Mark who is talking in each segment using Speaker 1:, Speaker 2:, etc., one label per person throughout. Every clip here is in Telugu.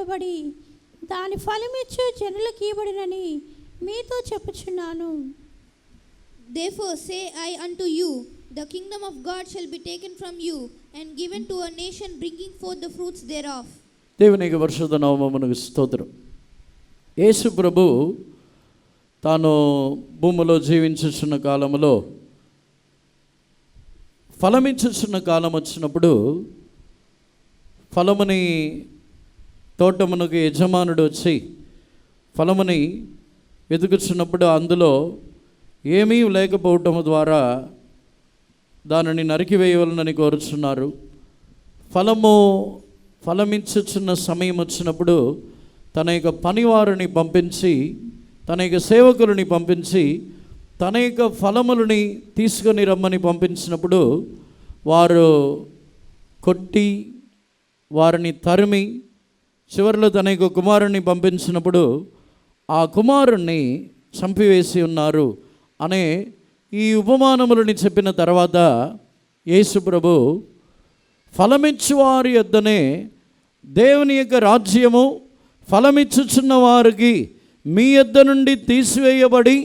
Speaker 1: పంపబడి దాని ఫలమిచ్చు జనులకు ఇవ్వబడినని మీతో చెప్పుచున్నాను.
Speaker 2: Therefore say I unto you, the kingdom of God shall be taken from you and given to a nation bringing forth the fruits thereof.
Speaker 3: దేవునికి పరిశుద్ధ నామమునకు స్తోత్రం. యేసు ప్రభు తాను భూమిలో జీవించుచున్న కాలంలో ఫలమిచ్చుచున్న కాలం వచ్చినప్పుడు ఫలముని తోటమునకు యజమానుడు వచ్చి ఫలముని వెతుకుచున్నప్పుడు అందులో ఏమీ లేకపోవటం ద్వారా దానిని నరికివేయవలనని కోరుచున్నారు. ఫలమిచ్చుచున్న సమయం వచ్చినప్పుడు తన యొక్క పనివారిని పంపించి, తన యొక్క సేవకులని పంపించి తన యొక్క ఫలములని తీసుకొని రమ్మని పంపించినప్పుడు వారు కొట్టి వారిని తరిమి చివరిలో తన యొక్క కుమారుణ్ణి పంపించినప్పుడు ఆ కుమారుణ్ణి చంపివేసి ఉన్నారు అనే ఈ ఉపమానములని చెప్పిన తర్వాత యేసు ప్రభు ఫలమిచ్చు వారి యొద్దనే దేవుని యొక్క రాజ్యము ఫలమిచ్చుచున్న వారికి మీ యొద్ద నుండి తీసివేయబడి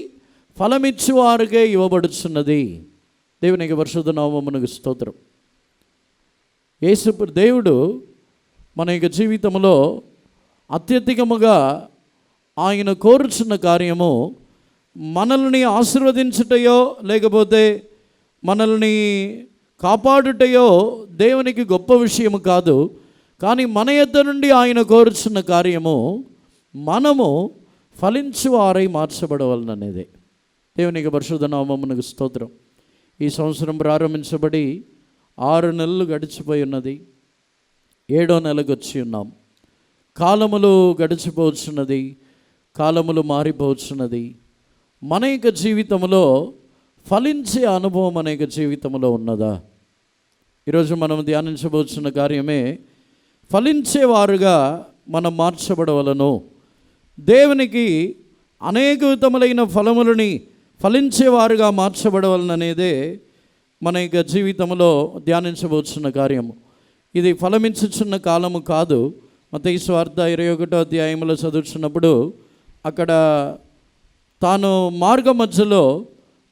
Speaker 3: ఫలమిచ్చు వారికే ఇవ్వబడుచున్నది. దేవునికి పరిశుద్ధ నామమునకు స్తోత్రం. యేసు దేవుడు మన యొక్క జీవితంలో అత్యధికముగా ఆయన కోరుచున్న కార్యము మనల్ని ఆశీర్వదించుటయో లేకపోతే మనల్ని కాపాడుటయో దేవునికి గొప్ప విషయము కాదు. కానీ మన యొద్ద నుండి ఆయన కోరుచున్న కార్యము మనము ఫలించు వారై మార్చబడవలననేదే. దేవునికి పరిశుద్ధ నామమునకు స్తోత్రం. ఈ సంవత్సరం ప్రారంభించబడి 6 నెలలు గడిచిపోయి ఉన్నది. 7వ నెలకు వచ్చి ఉన్నాం. కాలములు గడిచిపోవచ్చున్నది, కాలములు మారిపోవచ్చున్నది. మన యొక్క జీవితంలో ఫలించే అనుభవం మన యొక్క జీవితంలో ఉన్నదా? ఈరోజు మనం ధ్యానించబోతున్న కార్యమే ఫలించేవారుగా మనం మార్చబడవలను. దేవునికి అనేక విధములైన ఫలములని ఫలించేవారుగా మార్చబడవలననేదే మన యొక్క జీవితంలో ధ్యానించబోతున్న కార్యము. ఇది ఫలమిచ్చుచున్న కాలము కాదు. మత్తయి సువార్త 21వ అధ్యాయంలో చదువుతున్నప్పుడు అక్కడ తాను మార్గ మధ్యలో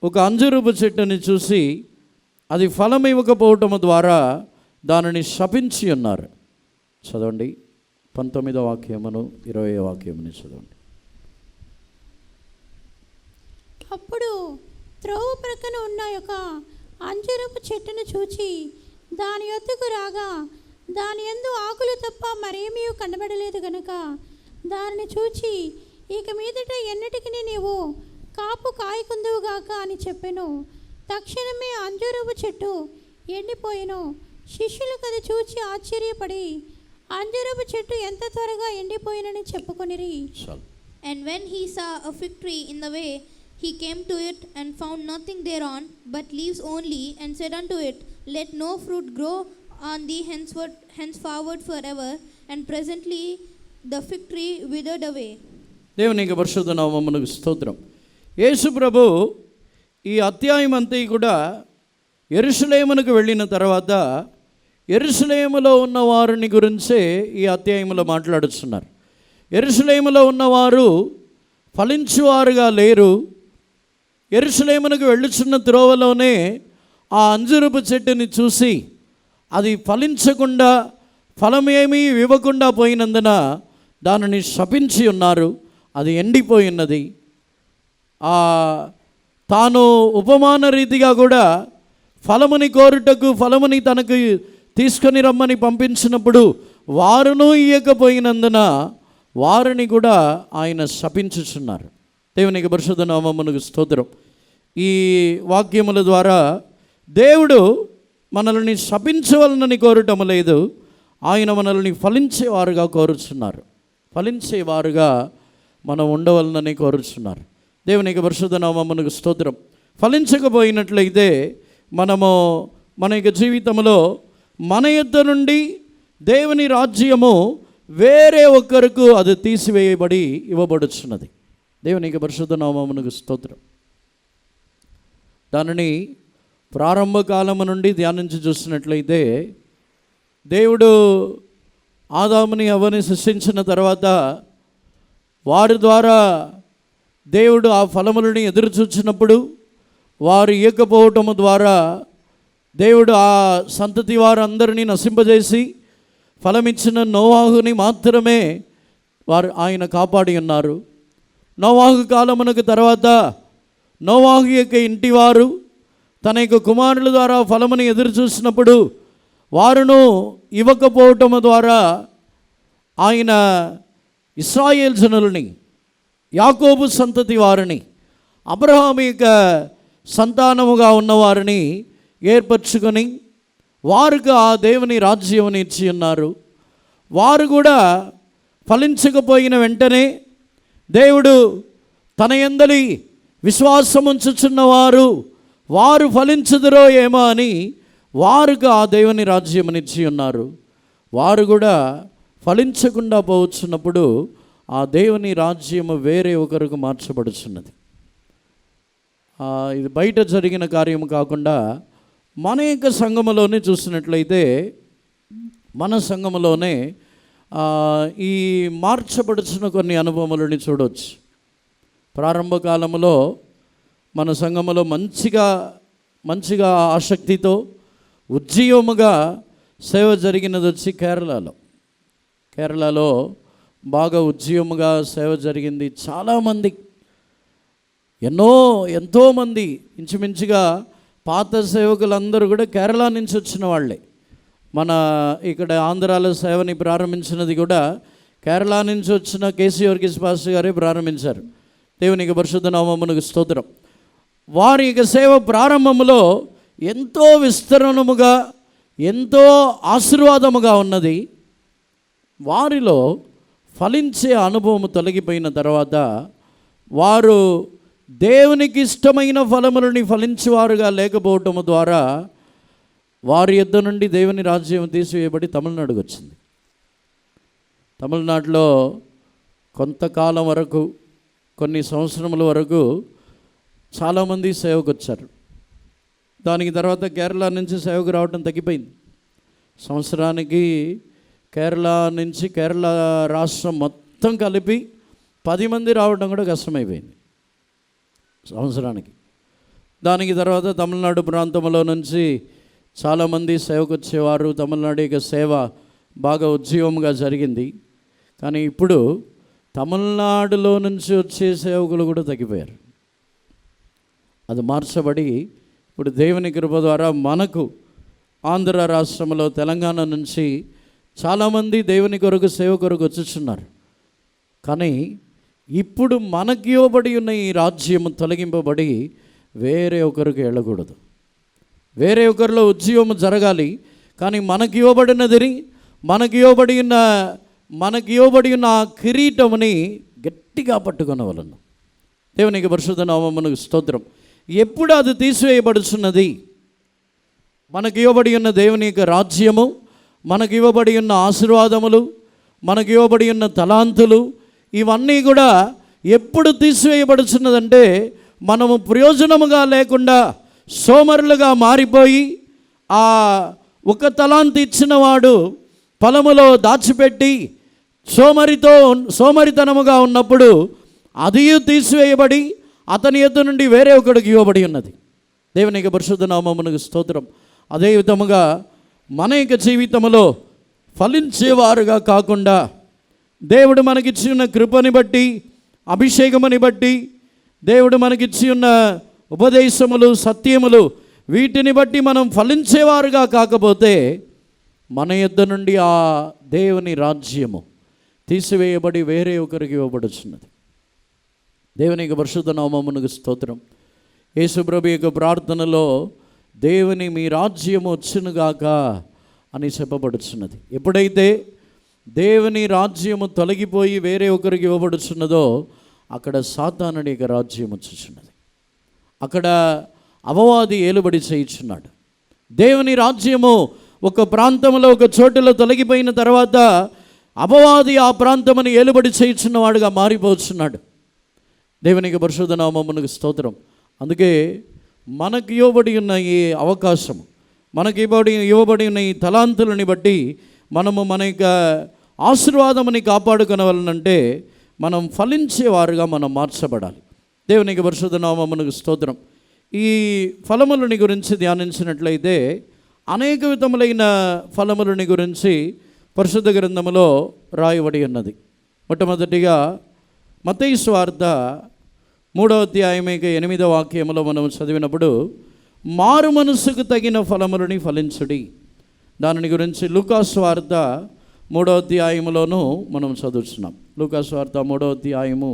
Speaker 3: ఒక అంజూరపు చెట్టుని చూసి అది ఫలం ఇవ్వకపోవటం ద్వారా దానిని శపించి ఉన్నారు. చదవండి 19వ వాక్యమును 20వ వాక్యముని చదవండి.
Speaker 1: అప్పుడు త్రోవ ప్రక్కన ఉన్న ఒక అంజూరపు చెట్టును చూచి దాని యొద్దకు రాగా దాని యందు ఆకులు తప్ప మరేమీ కనబడలేదు గనుక దానిని చూచి ఇక మీదట ఎన్నటికి నీవు కాపు కాయకుందువుగాక అని చెప్పెను. తక్షణమే అంజూరపు చెట్టు ఎండిపోయెను. శిష్యులు అది చూచి ఆశ్చర్యపడి అంజూరపు చెట్టు ఎంత త్వరగా ఎండిపోయినని చెప్పుకొనిరి.
Speaker 2: And when he saw a fig tree in the way, he came to it and found nothing thereon but leaves only, and said unto it, Let no fruit grow on thee henceforward forever. And presently the fig tree withered away.
Speaker 3: దేవునికి పరిశుద్ధ నామమునకు స్తోత్రం. యేసు ప్రభు ఈ అధ్యాయం అంతా కూడా యెరూషలేమునకు వెళ్ళిన తర్వాత యెరూషలేములో ఉన్న వారిని గురించే ఈ అధ్యాయంలో మాట్లాడుతున్నారు. యెరూషలేములో ఉన్నవారు ఫలించువారుగా లేరు. యెరూషలేమునకు వెళ్ళుచున్న త్రోవలోనే ఆ అంజూరపు చెట్టుని చూసి అది ఫలించకుండా ఫలమేమీ ఇవ్వకుండా పోయినందున దానిని శపించి ఉన్నారు. అది ఎండిపోయినది. తాను ఉపమాన రీతిగా కూడా ఫలముని కోరుటకు ఫలముని తనకు తీసుకొని రమ్మని పంపించినప్పుడు వారును ఇయ్యకపోయినందున వారిని కూడా ఆయన శపించుచున్నారు. దేవునికి పరిశుద్ధ నామమునకు స్తోత్రం. ఈ వాక్యముల ద్వారా దేవుడు మనల్ని శపించవలనని కోరటం లేదు, ఆయన మనల్ని ఫలించేవారుగా కోరుచున్నారు. ఫలించేవారుగా మనం ఉండవలనని కోరుచున్నారు. దేవునికి పరిశుద్ధ నామమునకు స్తోత్రం. ఫలించకపోయినట్లయితే మనము మన యొక్క జీవితంలో మన యొద్ద నుండి దేవుని రాజ్యము వేరే ఒక్కరికి అది తీసివేయబడి ఇవ్వబడుచున్నది. దేవునికి పరిశుద్ధ నామమునకు స్తోత్రం. దానిని ప్రారంభ కాలము నుండి ధ్యానించి చూసినట్లయితే దేవుడు ఆదాముని హవ్వని సృష్టించిన తర్వాత వారి ద్వారా దేవుడు ఆ ఫలములని ఎదురు చూచినప్పుడు వారు ఇయ్యకపోవటము ద్వారా దేవుడు ఆ సంతతి వారందరినీ నశింపజేసి ఫలమిచ్చిన నోవాహుని మాత్రమే ఆయన కాపాడి ఉన్నారు. నోవాహు కాలమునకు తర్వాత నోవాహు యొక్క ఇంటివారు తన యొక్క కుమారుల ద్వారా ఫలముని ఎదురు చూసినప్పుడు వారును ఇవ్వకపోవటము ద్వారా ఆయన ఇశ్రాయేల్ జనులని, యాకోబు సంతతి వారిని, అబ్రహాము యొక్క సంతానముగా ఉన్నవారిని ఏర్పరచుకొని వారికి ఆ దేవుని రాజ్యముని ఇచ్చి ఉన్నారు. వారు కూడా ఫలించకపోయిన వెంటనే దేవుడు తన యందలి విశ్వాసముంచుచున్నవారు వారు ఫలించుదురో ఏమో అని వారికి ఆ దేవుని రాజ్యమునిచ్చి ఉన్నారు. వారు కూడా ఫలించకుండా పోవచ్చున్నప్పుడు ఆ దేవుని రాజ్యము వేరే ఒకరికి మార్చబడుచున్నది. ఇది బయట జరిగిన కార్యము కాకుండా మన యొక్క సంఘములోనే చూసినట్లయితే మన సంఘములోనే ఈ మార్చబడుచున్న కొన్ని అనుభవములని చూడవచ్చు. ప్రారంభ కాలంలో మన సంఘములో మంచిగా ఆసక్తితో ఉజ్జీవముగా సేవ జరిగినది వచ్చి కేరళలో బాగా ఉజ్జీవముగా సేవ జరిగింది. చాలామంది ఎంతోమంది ఇంచుమించుగా పాత సేవకులందరూ కూడా కేరళ నుంచి వచ్చిన వాళ్ళే. మన ఇక్కడ ఆంధ్రాలో సేవని ప్రారంభించినది కూడా కేరళ నుంచి వచ్చిన కేసీ వర్గీస్ పాస్టర్ గారే ప్రారంభించారు. దేవునికి పరిశుద్ధ నామమునకు స్తోత్రం. వారి యొక్క సేవ ప్రారంభంలో ఎంతో విస్తరణముగా ఎంతో ఆశీర్వాదముగా ఉన్నది. వారిలో ఫలించే అనుభవం తొలగిపోయిన తర్వాత వారు దేవునికి ఇష్టమైన ఫలములని ఫలించేవారుగా లేకపోవటము ద్వారా వారి యొద్ద నుండి దేవుని రాజ్యం తీసివేయబడి తమిళనాడుకు వచ్చింది. తమిళనాడులో కొంతకాలం వరకు, కొన్ని సంవత్సరముల వరకు చాలామంది సేవకు వచ్చారు. దానికి తర్వాత కేరళ నుంచి సేవకు రావడం తగ్గిపోయింది. సంవత్సరానికి కేరళ రాష్ట్రం మొత్తం కలిపి 10 మంది రావడం కూడా కష్టమైపోయింది సంవత్సరానికి. దానికి తర్వాత తమిళనాడు ప్రాంతంలో నుంచి చాలామంది సేవకు వచ్చేవారు. తమిళనాడు యొక్క సేవ బాగా ఉజ్జీవంగా జరిగింది. కానీ ఇప్పుడు తమిళనాడులో నుంచి వచ్చే సేవకులు కూడా తగ్గిపోయారు. అది మార్చబడి ఇప్పుడు దేవుని కృప ద్వారా మనకు ఆంధ్ర రాష్ట్రంలో, తెలంగాణ నుంచి చాలామంది దేవుని కొరకు సేవ కొరకు వచ్చుచున్నారు. కానీ ఇప్పుడు మనకి ఇవ్వబడి ఉన్న ఈ రాజ్యము తొలగింపబడి వేరే ఒకరికి వెళ్ళకూడదు. వేరే ఒకరిలో ఉద్యోగం జరగాలి. కానీ మనకి ఇవ్వబడి ఉన్న ఆ కిరీటముని గట్టిగా పట్టుకొనవలను. దేవునికి పరిశుద్ధ నామమునకు స్తోత్రం. ఎప్పుడు అది తీసివేయబడుచున్నది? మనకి ఇవ్వబడి ఉన్న దేవుని యొక్క రాజ్యము, మనకి ఇవ్వబడి ఉన్న ఆశీర్వాదములు, మనకి ఇవ్వబడి ఉన్న తలాంతులు, ఇవన్నీ కూడా ఎప్పుడు తీసివేయబడుచున్నదంటే మనము ప్రయోజనముగా లేకుండా సోమరులుగా మారిపోయి ఆ ఒక తలాంతు ఇచ్చిన వాడు పొలములో దాచిపెట్టి సోమరితనముగా ఉన్నప్పుడు అది తీసివేయబడి అతని యొద్ద నుండి వేరే ఒకడికి ఇవ్వబడి ఉన్నది. దేవునికి పరిశుద్ధ నామమునకు స్తోత్రం. అదే విధముగా మన యొక్క జీవితంలో ఫలించేవారుగా కాకుండా దేవుడు మనకిచ్చి ఉన్న కృపని బట్టి, అభిషేకముని బట్టి, దేవుడు మనకిచ్చి ఉన్న ఉపదేశములు, సత్యములు, వీటిని బట్టి మనం ఫలించేవారుగా కాకపోతే మన యొద్ద నుండి ఆ దేవుని రాజ్యము తీసివేయబడి వేరే ఒకరికి ఇవ్వబడుచున్నది. దేవునికి పరిశుద్ధ నామమునకు స్తోత్రం. యేసు ప్రభు యొక్క ప్రార్థనలో దేవుని మీ రాజ్యము వచ్చునుగాక అని చెప్పబడుచున్నది. ఎప్పుడైతే దేవుని రాజ్యము తొలగిపోయి వేరే ఒకరికి ఇవ్వబడుచున్నదో అక్కడ సాతానుడి యొక్క రాజ్యం వచ్చుచున్నది. అక్కడ అపవాది ఏలుబడి చేయుచున్నాడు. దేవుని రాజ్యము ఒక ప్రాంతంలో, ఒక చోటులో తొలగిపోయిన తర్వాత అపవాది ఆ ప్రాంతముని ఏలుబడి చేయుచున్నవాడుగా మారిపోతున్నాడు. దేవునికి పరిశుద్ధ నామమునకు స్తోత్రం. అందుకే మనకి ఇవ్వబడి ఉన్న ఈ అవకాశం, మనకి ఇవ్వబడి ఉన్న ఈ తలాంతులని బట్టి మనము మన యొక్క ఆశీర్వాదముని కాపాడుకొనవలనంటే మనం ఫలించేవారుగా మనం మార్చబడాలి. దేవునికి పరిశుద్ధ నామమునకు స్తోత్రం. ఈ ఫలములని గురించి ధ్యానించినట్లయితే అనేక విధములైన ఫలములని గురించి పరిశుద్ధ గ్రంథములో రాయబడి ఉన్నది. మొట్టమొదటిగా మత్తయి సువార్త 3వ అధ్యాయం 8వ వాక్యములో మనం చదివినప్పుడు మారు మనసుకు తగిన ఫలములని ఫలించుడి. దానిని గురించి లూకా సువార్త 3వ అధ్యాయములోనూ మనం చదువుతున్నాం. లూకా సువార్త 3వ అధ్యాయము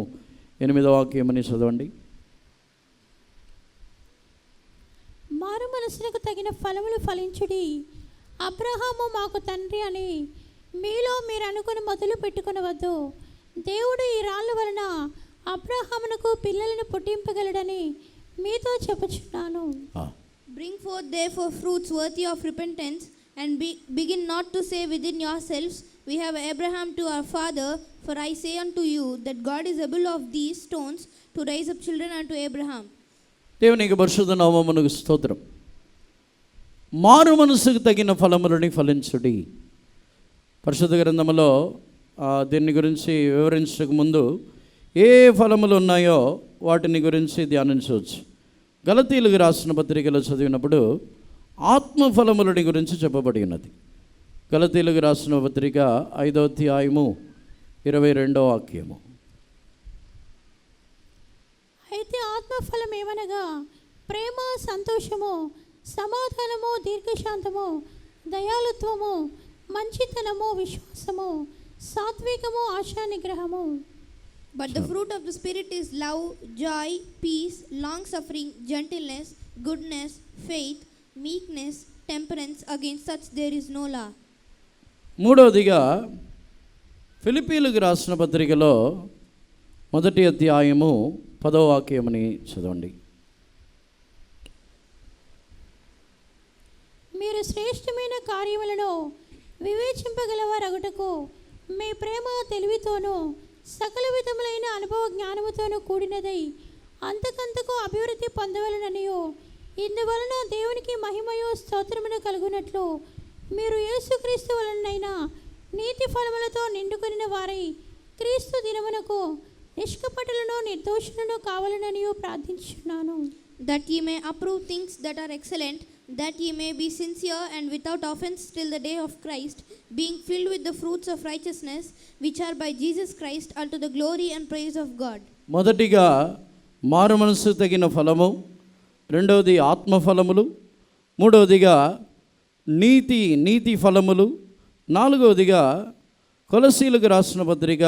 Speaker 3: 8వ వాక్యమని చదవండి.
Speaker 1: మారు మనసులకు తగిన ఫలములు ఫలించుడి. అబ్రహాము మాకు తండ్రి అని మీలో మీరు అనుకుని మొదలు పెట్టుకునవద్దు. దేవుడు ఈ రాళ్ళ వలన అబ్రహామునకు పిల్లలను పుట్టింపగలడని మీతో చెప్పుచున్నాను.
Speaker 2: Bring forth therefore fruits worthy of repentance, and begin not to say within yourselves, we have Abraham to our father. For I say unto you that God is able of these stones to raise up children unto Abraham.
Speaker 3: దేవునికి పరిశుద్ధ నామమునకు స్తోత్రం. మారు మనసుకు తగిన ఫలములని ఫలించుడి. పరిశుద్ధ గ్రంథములో దీన్ని గురించి వివరించక ముందు ఏ ఫలములు ఉన్నాయో వాటిని గురించి ధ్యానించవచ్చు. గలతీయులకు రాసిన పత్రికలో చదివినప్పుడు ఆత్మఫలములని గురించి చెప్పబడి ఉన్నది. గలతీయులకు రాసిన పత్రిక 5వ అధ్యాయము 22వ వాక్యము.
Speaker 1: అయితే ఆత్మఫలం ఏమనగా ప్రేమ, సంతోషము, సమాధానము, దీర్ఘశాంతము, దయాళుత్వము, మంచితనము, విశ్వాసము, సాత్వికము, ఆశా నిగ్రహము.
Speaker 2: But the fruit of the Spirit is love, joy, peace, long-suffering, gentleness, goodness, faith, meekness, temperance. Against such there is no law.
Speaker 3: మూడవదిగా ఫిలిప్పీలకు రాసిన పత్రికలో 1వ అధ్యాయము 10వ వాక్యమని చదవండి.
Speaker 1: మీరు శ్రేష్టమైన కార్యములను వివేచింపగలవారగుటకు మీ ప్రేమ తెలివితోనూ సకల విధములైన అనుభవ జ్ఞానముతోనూ కూడినదై అంతకంతకు అభివృద్ధి పొందవలననియో, ఇందువలన దేవునికి మహిమయు స్తోత్రమును కలుగునట్లు మీరు యేసుక్రీస్తు వలనైనా నీతి ఫలములతో నిండుకొనిన వారై క్రీస్తు దినమునకు నిష్కపటులను నిర్దోషులను కావాలననియో ప్రార్థించున్నాను.
Speaker 2: That ye may approve things that are excellent, that ye may be sincere and without offense till the day of Christ, being filled with the fruits of righteousness, which are by Jesus Christ, unto the glory and praise of God.
Speaker 3: మొదటిగా మారు మనసు తగిన ఫలము, రెండవది ఆత్మఫలములు, మూడవదిగా నీతి ఫలములు, నాలుగవదిగా కొలసీలకు రాసిన పత్రిక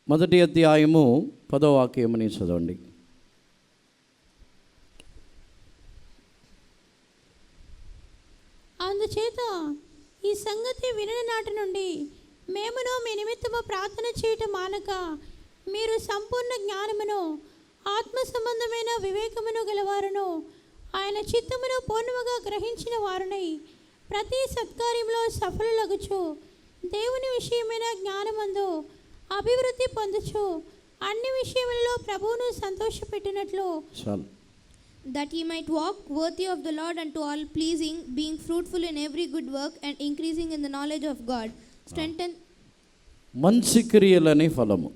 Speaker 3: 1వ అధ్యాయము 10వ వాక్యమని చదవండి.
Speaker 1: అందుచేత ఈ సంగతి వినిన నాటి నుండి మేమును మీ నిమిత్తము ప్రార్థన చేయటం మానక మీరు సంపూర్ణ జ్ఞానమును, ఆత్మ సంబంధమైన వివేకమును గలవారును, ఆయన చిత్తమును పూర్ణముగా గ్రహించిన వారునై ప్రతి సత్కార్యంలో సఫలులగుచు దేవుని విషయమైన జ్ఞానమందు అభివృద్ధి పొందుచు అన్ని విషయములలో ప్రభువును సంతోషపెట్టినట్లు,
Speaker 2: that ye might walk worthy of the Lord unto all pleasing, being fruitful in every good work and increasing in the knowledge of God. Strengthen
Speaker 3: మంచి క్రియలని ఫలము.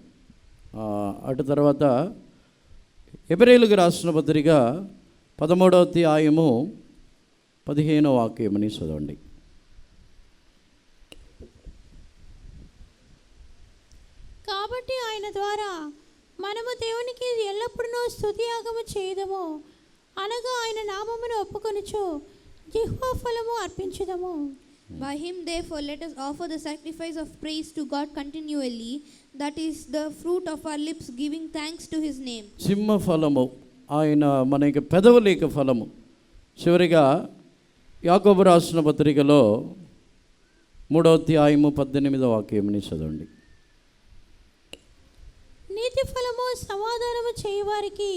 Speaker 3: అటు తర్వాత హెబ్రీయులకు రాసిన పత్రిక 13వ అధ్యాయము 15వ వాక్యమని చదవండి.
Speaker 1: కాబట్టి ఆయన ద్వారా మనము దేవునికి ఎల్లప్పుడూ స్తుతియాగము చేయదము, అనగా ఆయన నామమును ఒప్పుకొనుచు జిహ్వా ఫలము అర్పించుదము.
Speaker 2: By him therefore let us offer the sacrifice of praise to God continually, that is the fruit of our lips, giving thanks to his name.
Speaker 3: సింహ ఫలము, ఆయన మనకి పెదవులేక ఫలము. చివరిగా యాకోబు రాసిన పత్రికలో 3వ అధ్యాయము 18వ వాక్యమని చదవండి.
Speaker 1: నీతి ఫలము సమాధానము చేయువారికి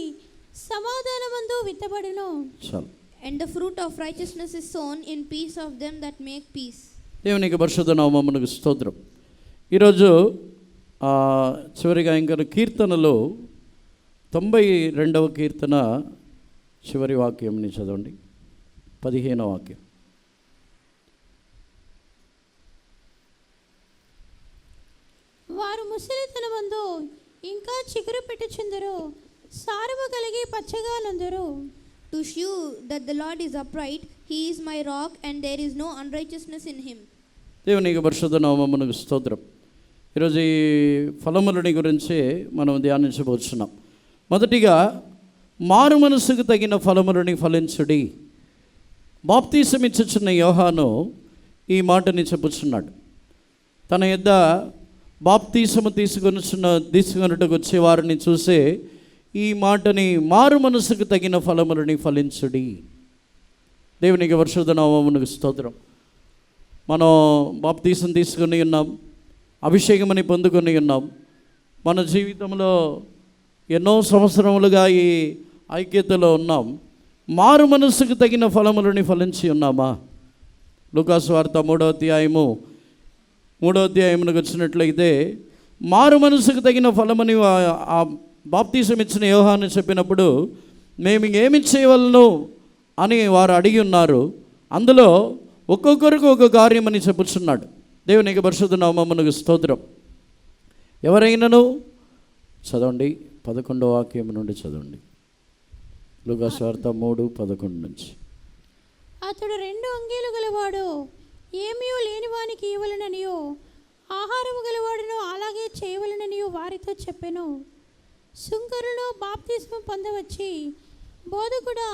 Speaker 1: సమాధానమందు విత్తబడును.
Speaker 3: చాలు.
Speaker 2: And the fruit of righteousness is sown in peace of them that make peace.
Speaker 3: దేవునికి పరిశుద్ధ నామమునకు స్తోత్రం. ఈరోజు చివరిగా ఇంకా కీర్తనలో 92వ కీర్తన చివరి వాక్యంని చదవండి. 15వ వాక్యం.
Speaker 1: వారు ముసలితనమందు ఇంకా చిగురు పెట్టుచుందరు, సారము కలిగి పచ్చగా నుందురు.
Speaker 2: To shew that the Lord is upright, he is my rock, and there is no unrighteousness in him.
Speaker 3: దేవునికి పరిశుద్ధ నామమునకు స్తోత్రం. ఈరోజు ఈ ఫలములని గురించి మనం ధ్యానించబోతున్నాం. మొదటిగా మారు మనసుకు తగిన ఫలములని ఫలించుడి. బాప్తీసం ఇచ్చుచున్న యోహాను ఈ మాటని చెప్పుచున్నాడు. తన యొద్ద బాప్తీసము తీసుకొనుటకు వచ్చే వారిని చూసే ఈ మాటని మారు మనసుకు తగిన ఫలములని ఫలించుడి. దేవునికి పరిశుద్ధ నామమునకు స్తోత్రం. మనం బాప్తీసం తీసుకొని ఉన్నాం, అభిషేకమని పొందుకొని ఉన్నాం. మన జీవితంలో ఎన్నో సంవత్సరములుగా ఈ ఐక్యతలో ఉన్నాం. మారు మనసుకు తగిన ఫలములని ఫలించి ఉన్నామా? లూకాసు వార్త 3వ అధ్యాయమునకు వచ్చినట్లయితే మారు మనసుకు తగిన ఫలమని ఆ బాప్తీసం ఇచ్చిన యోహాను చెప్పినప్పుడు మేము ఏమి చేయవలను అని వారు అడిగి ఉన్నారు. అందులో ఒక్కొక్కరికి ఒక కార్యమని చెప్పుచున్నాడు. దేవునికి పరిశుద్ధ నామమునకు స్తోత్రం. ఎవరైనాను చదవండి, 11వ వాక్యం నుండి చదవండి. లూకాసు వార్త 3:11 నుంచి.
Speaker 1: అతడు 2 అంగీలు గలవాడు, ఏమీ లేనివానికి ఇవ్వలననియో, ఆహారము గలవాడును అలాగే చేయవలననియో వారితో చెప్పెను. సుంకరులు బాప్తిస్మం పొందవచ్చి, బోధకుడా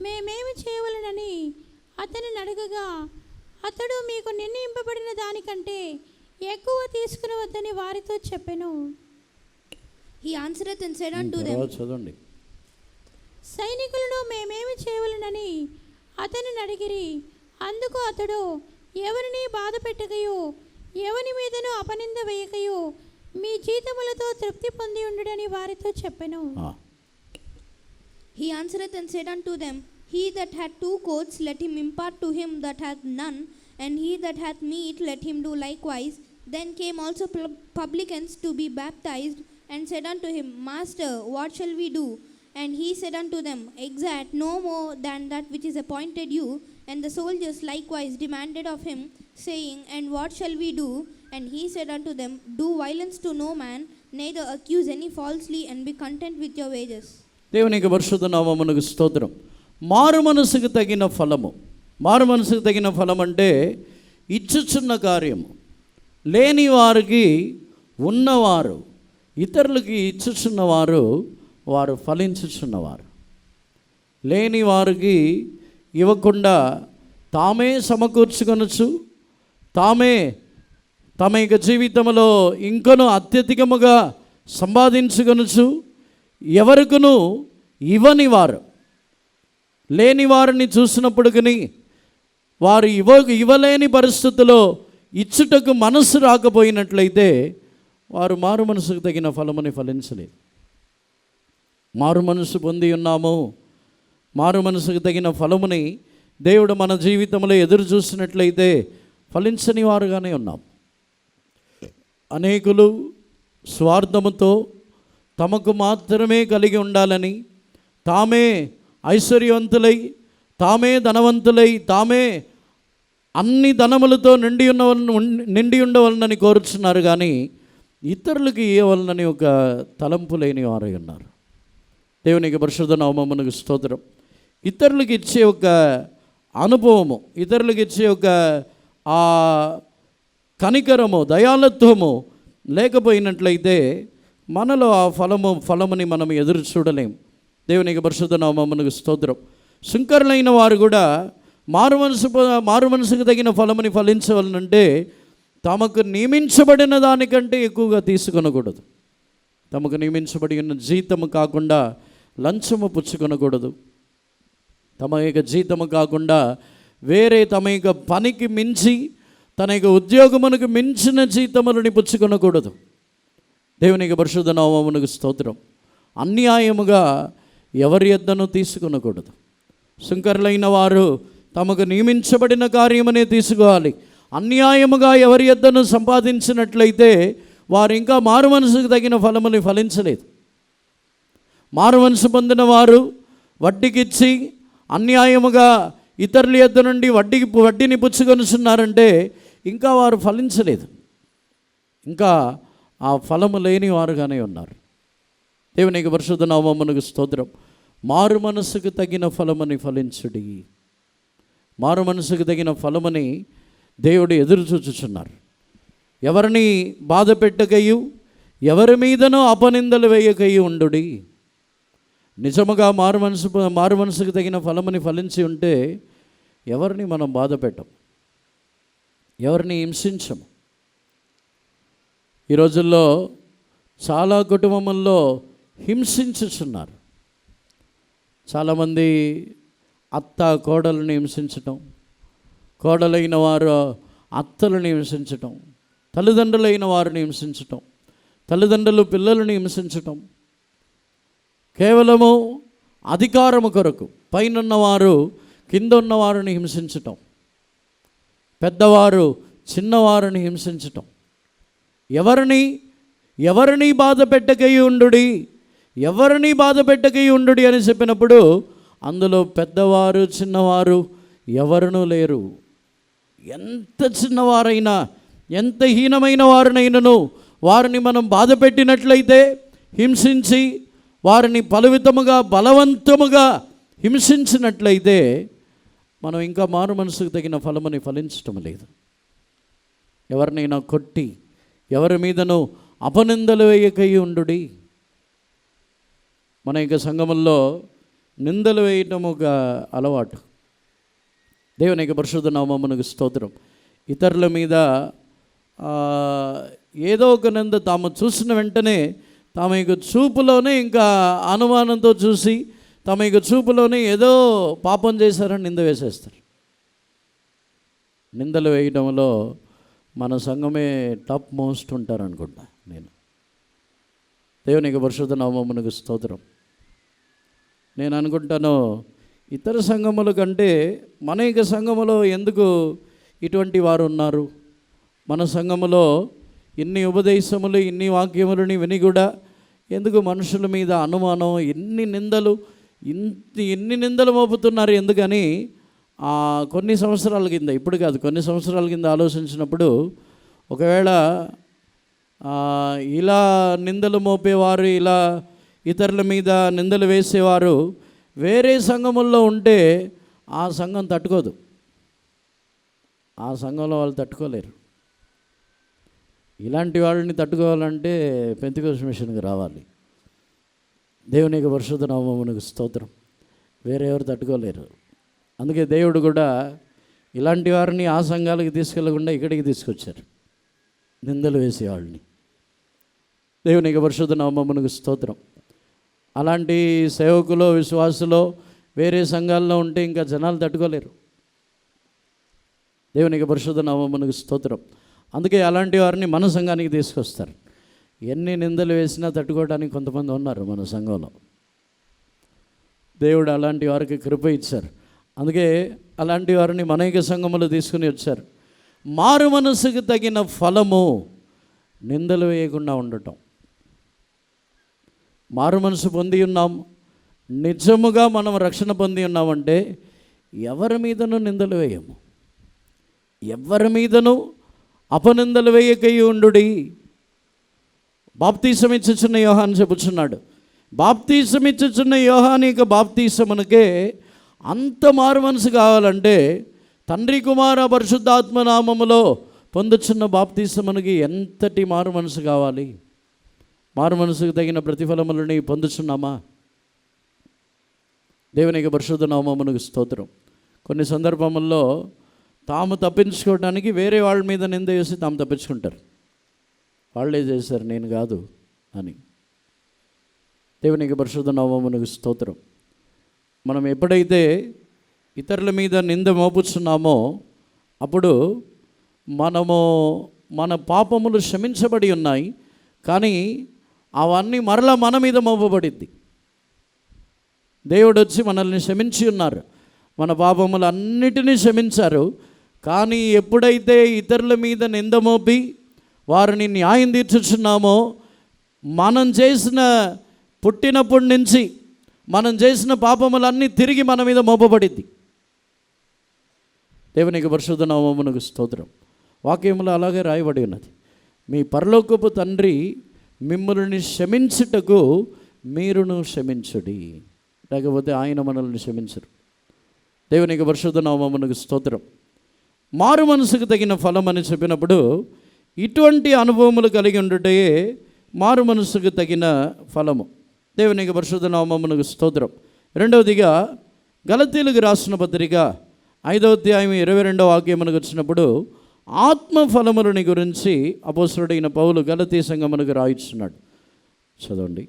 Speaker 1: మేమేమి చేయవలనని అతనిని అడగగా, అతడు మీకు నిర్ణయింపబడిన దానికంటే ఎక్కువ తీసుకునవద్దని వారితో చెప్పెను.
Speaker 2: He answered and said unto them,
Speaker 3: చదవండి.
Speaker 1: సైనికులను మేమేమి చేయవలనని అతనిని అడిగిరి. అందుకు అతడు, ఎవరిని బాధ పెట్టకయో, ఎవని మీదను అపనింద వేయకయో, మీ జీతములతో తృప్తి పొంది ఉండుడని వారితో చెప్పెను.
Speaker 2: He answered and said unto them, He that hath 2 coats, let him impart to him that hath none, and he that hath meat, let him do likewise. Then came also publicans to be baptized, and said unto him, Master, what shall we do? And he said unto them, Exact no more than that which is appointed you. And the soldiers likewise demanded of him, saying, And what shall we do? And he said unto them, Do violence to no man, neither accuse any falsely, and be content with your wages.
Speaker 3: దేవునికి పరిశుద్ధ నామమునకు స్తోత్రం. మారు మనసుకు తగిన ఫలము. మారు మనసుకు తగిన ఫలం అంటే ఇచ్చుచున్న కార్యము. లేని వారికి ఉన్నవారు, ఇతరులకి ఇచ్చుచున్నవారు, వారు ఫలించుచున్నవారు. లేని వారికి ఇవ్వకుండా తామే సమకూర్చుకొనొచ్చు, తామే తమ యొక్క జీవితంలో ఇంకను అత్యధికముగా సంపాదించుకొనొచ్చు. ఎవరికును ఇవ్వని వారు, లేని వారిని చూసినప్పటికీ వారు ఇవ్వలేని పరిస్థితుల్లో ఇచ్చుటకు మనసు రాకపోయినట్లయితే వారు మారు మనసుకు తగిన ఫలమని ఫలించలేదు. మారు మనసు పొంది ఉన్నాము, మారు మనసుకు తగిన ఫలముని దేవుడు మన జీవితంలో ఎదురు చూసినట్లయితే ఫలించని వారుగానే ఉన్నాం. అనేకులు స్వార్థముతో తమకు మాత్రమే కలిగి ఉండాలని, తామే ఐశ్వర్యవంతులై, తామే ధనవంతులై, తామే అన్ని ధనములతో నిండి ఉండవలనని కోరుచున్నారు. కానీ ఇతరులకు ఇవ్వవలనని ఒక తలంపు లేని వారై ఉన్నారు. దేవునికి పరిశుద్ధ నామమునకు స్తోత్రం. ఇతరులకు ఇచ్చే ఒక అనుభవము, ఇతరులకు ఇచ్చే ఒక ఆ కనికరము, దయాళత్వము లేకపోయినట్లయితే మనలో ఆ ఫలముని మనం ఎదురు చూడలేం. దేవునికి పరిశుద్ధ నామమునకు స్తోత్రం. సుంకరులైన వారు కూడా మారు మనసుకు తగిన ఫలముని ఫలించవలనంటే తమకు నియమించబడిన దానికంటే ఎక్కువగా తీసుకొనకూడదు. తమకు నియమించబడి ఉన్న జీతము కాకుండా లంచము పుచ్చుకొనకూడదు. తమ యొక్క జీతము కాకుండా వేరే తమ యొక్క పనికి మించి, తన యొక్క ఉద్యోగమునకు మించిన జీతములను పుచ్చుకొనకూడదు. దేవునికి పరిశుద్ధ నామమునకు స్తోత్రం. అన్యాయముగా ఎవరి యొద్దను తీసుకొనకూడదు. సుంకరులైన వారు తమకు నియమించబడిన కార్యమనే తీసుకోవాలి. అన్యాయముగా ఎవరి యొద్దను సంపాదించినట్లయితే వారు ఇంకా మారు మనసుకు తగిన ఫలముని ఫలించలేదు. మారు మనసు పొందిన వారు వడ్డీకిచ్చి అన్యాయముగా ఇతరుల యొద్ద నుండి వడ్డీని పుచ్చుకొనిచున్నారంటే ఇంకా వారు ఫలించలేదు. ఇంకా ఆ ఫలము లేని వారుగానే ఉన్నారు. దేవునికి పరిశుద్ధ నామమునకు స్తోత్రం. మారు మనసుకు తగిన ఫలమని ఫలించుడి. మారు మనసుకు తగిన ఫలమని దేవుడు ఎదురు చూచుచున్నారు. ఎవరిని బాధ పెట్టకయు ఎవరి మీదనో అపనిందలు వేయకయు ఉండుడి. నిజముగా మారు మనసుకు తగిన ఫలమని ఫలించి ఉంటే ఎవరిని మనం బాధ పెట్టం, ఎవరిని హింసించము. ఈ రోజుల్లో చాలా కుటుంబముల్లో హింసించుచున్నారు. చాలామంది అత్త కోడలను హింసించటం, కోడలైన వారు అత్తలను హింసించటం, తల్లిదండ్రులైన వారిని హింసించటం, తల్లిదండ్రులు పిల్లలను హింసించటం, కేవలము అధికారము కొరకు పైనున్నవారు కింద ఉన్నవారిని హింసించటం, పెద్దవారు చిన్నవారిని హింసించటం. ఎవరిని బాధ పెట్టకయి ఉండుడి, ఎవరిని బాధ పెట్టకయి ఉండుడి అని చెప్పినప్పుడు అందులో పెద్దవారు చిన్నవారు ఎవరునూ లేరు. ఎంత చిన్నవారైనా ఎంత హీనమైన వారినైనను వారిని మనం బాధ పెట్టినట్లయితే, హింసించి వారిని పలువిధముగా బలవంతముగా హింసించినట్లయితే మనం ఇంకా మారు మనసుకు తగిన ఫలమని ఫలించటం లేదు. ఎవరినైనా కొట్టి ఎవరి మీదనో అపనిందలు వేయకై ఉండుడి. మన యొక్క సంఘముల్లో నిందలు వేయటం ఒక అలవాటు. దేవుని యొక్క పరిశుద్ధ నామమునకు స్తోత్రం. ఇతరుల మీద ఏదో ఒక నింద తాము చూసిన వెంటనే తమ యొక్క చూపులోనే ఇంకా అనుమానంతో చూసి తమ యొక్క చూపులోనే ఏదో పాపం చేశారని నింద వేసేస్తారు. నిందలు వేయడంలో మన సంఘమే టాప్ మోస్ట్ ఉంటారనుకుంటా నేను. దేవుని యొక్క పరిశుద్ధ నామమునకు స్తోత్రం. నేను అనుకుంటాను, ఇతర సంఘముల కంటే మన యొక్క సంఘములో ఎందుకు ఇటువంటి వారు ఉన్నారు? మన సంఘములో ఇన్ని ఉపదేశములు ఇన్ని వాక్యములని విని కూడా ఎందుకు మనుషుల మీద అనుమానం, ఎన్ని నిందలు మోపుతున్నారు ఎందుకని కొన్ని సంవత్సరాల కింద, ఇప్పుడు కాదు కొన్ని సంవత్సరాల కింద ఆలోచించినప్పుడు, ఒకవేళ ఇలా నిందలు మోపేవారు, ఇలా ఇతరుల మీద నిందలు వేసేవారు వేరే సంఘముల్లో ఉంటే ఆ సంఘం తట్టుకోదు, ఆ సంఘంలో వాళ్ళు తట్టుకోలేరు. ఇలాంటి వాళ్ళని తట్టుకోవాలంటే పెంతెకోస్తు మిషన్కి రావాలి. దేవుని యొక్క పరిశుద్ధ నామమునకు స్తోత్రం. వేరే ఎవరు తట్టుకోలేరు. అందుకే దేవుడు కూడా ఇలాంటి వారిని ఆ సంఘాలకు తీసుకెళ్లకుండా ఇక్కడికి తీసుకొచ్చారు, నిందలు వేసేవాళ్ళని. దేవుని యొక్క పరిశుద్ధ నామమునకు స్తోత్రం. అలాంటి సేవకులో విశ్వాసులో వేరే సంఘాల్లో ఉంటే ఇంకా జనాలు తట్టుకోలేరు. దేవుని యొక్క పరిశుద్ధ నామమునకు స్తోత్రం. అందుకే అలాంటి వారిని మన సంఘానికి తీసుకొస్తారు. ఎన్ని నిందలు వేసినా తట్టుకోవడానికి కొంతమంది ఉన్నారు మన సంఘంలో. దేవుడు అలాంటి వారికి కృప ఇచ్చారు. అందుకే అలాంటి వారిని మన యొక్క సంఘములో తీసుకుని వచ్చారు. మారు మనసుకు తగిన ఫలము నిందలు వేయకుండా ఉండటం. మారు మనసు పొంది ఉన్నాం, నిజముగా మనం రక్షణ పొంది ఉన్నామంటే ఎవరి మీదనూ నిందలు వేయము, ఎవరి మీదనూ అపనిందలు వేయకై ఉండుడి. బాప్తీసం ఇచ్చుచున్న యోహాను చెప్పుచున్నాడు. బాప్తీసం ఇచ్చుచున్న యోహాను యొక్క బాప్తీసమునకే అంత మారు మనసు కావాలంటే తండ్రి కుమార పరిశుద్ధాత్మ నామములో పొందుచున్న బాప్తీసమునకి ఎంతటి మారు మనసు కావాలి? మారు మనసుకు తగిన ప్రతిఫలములని పొందుచున్నామా? దేవుని యొక్క పరిశుద్ధ నామమునకు స్తోత్రం. కొన్ని సందర్భముల్లో తాము తప్పించుకోవడానికి వేరే వాళ్ళ మీద నింద వేసి తాము తప్పించుకుంటారు. వాళ్ళే చేశారు, నేను కాదు అని. దేవుని యొక్క పరిశుద్ధ నామమునకు స్తోత్రం. మనం ఎప్పుడైతే ఇతరుల మీద నింద మోపుచున్నామో అప్పుడు మన పాపములు క్షమించబడి ఉన్నాయి, కానీ అవన్నీ మరలా మన మీద మోపబడింది. దేవుడు వచ్చి మనల్ని క్షమించి ఉన్నారు, మన పాపములు అన్నిటినీ క్షమించారు. కానీ ఎప్పుడైతే ఇతరుల మీద నింద మోపి వారిని న్యాయం తీర్చుచున్నామో, మనం చేసిన పుట్టినప్పటి నుంచి మనం చేసిన పాపములన్నీ తిరిగి మన మీద మోపబడింది. దేవునికి పరిశుద్ధ నామమునకు స్తోత్రం. వాక్యములో అలాగే రాయబడి ఉన్నది. మీ పరలోకపు తండ్రి మిమ్మల్ని క్షమించుటకు మీరును క్షమించుడి, లేకపోతే ఆయన మనల్ని క్షమించరు. దేవునికి పరిశుద్ధ నామమునకు స్తోత్రం. మారు మనసుకు తగిన ఫలం అని చెప్పినప్పుడు ఇటువంటి అనుభవములు కలిగి ఉండుటే మారు మనసుకు తగిన ఫలము. దేవునికి పరిశుద్ధ నామమునకు స్తోత్రం. రెండవదిగా గలతీయులకు రాసిన పత్రిక 5వ అధ్యాయం 22వ వాక్యమునకు వచ్చినప్పుడు ఆత్మఫలములని గురించి అపోస్తలుడైన పౌలు గలతీ సంఘమునకు రాయిస్తున్నాడు. చదవండి.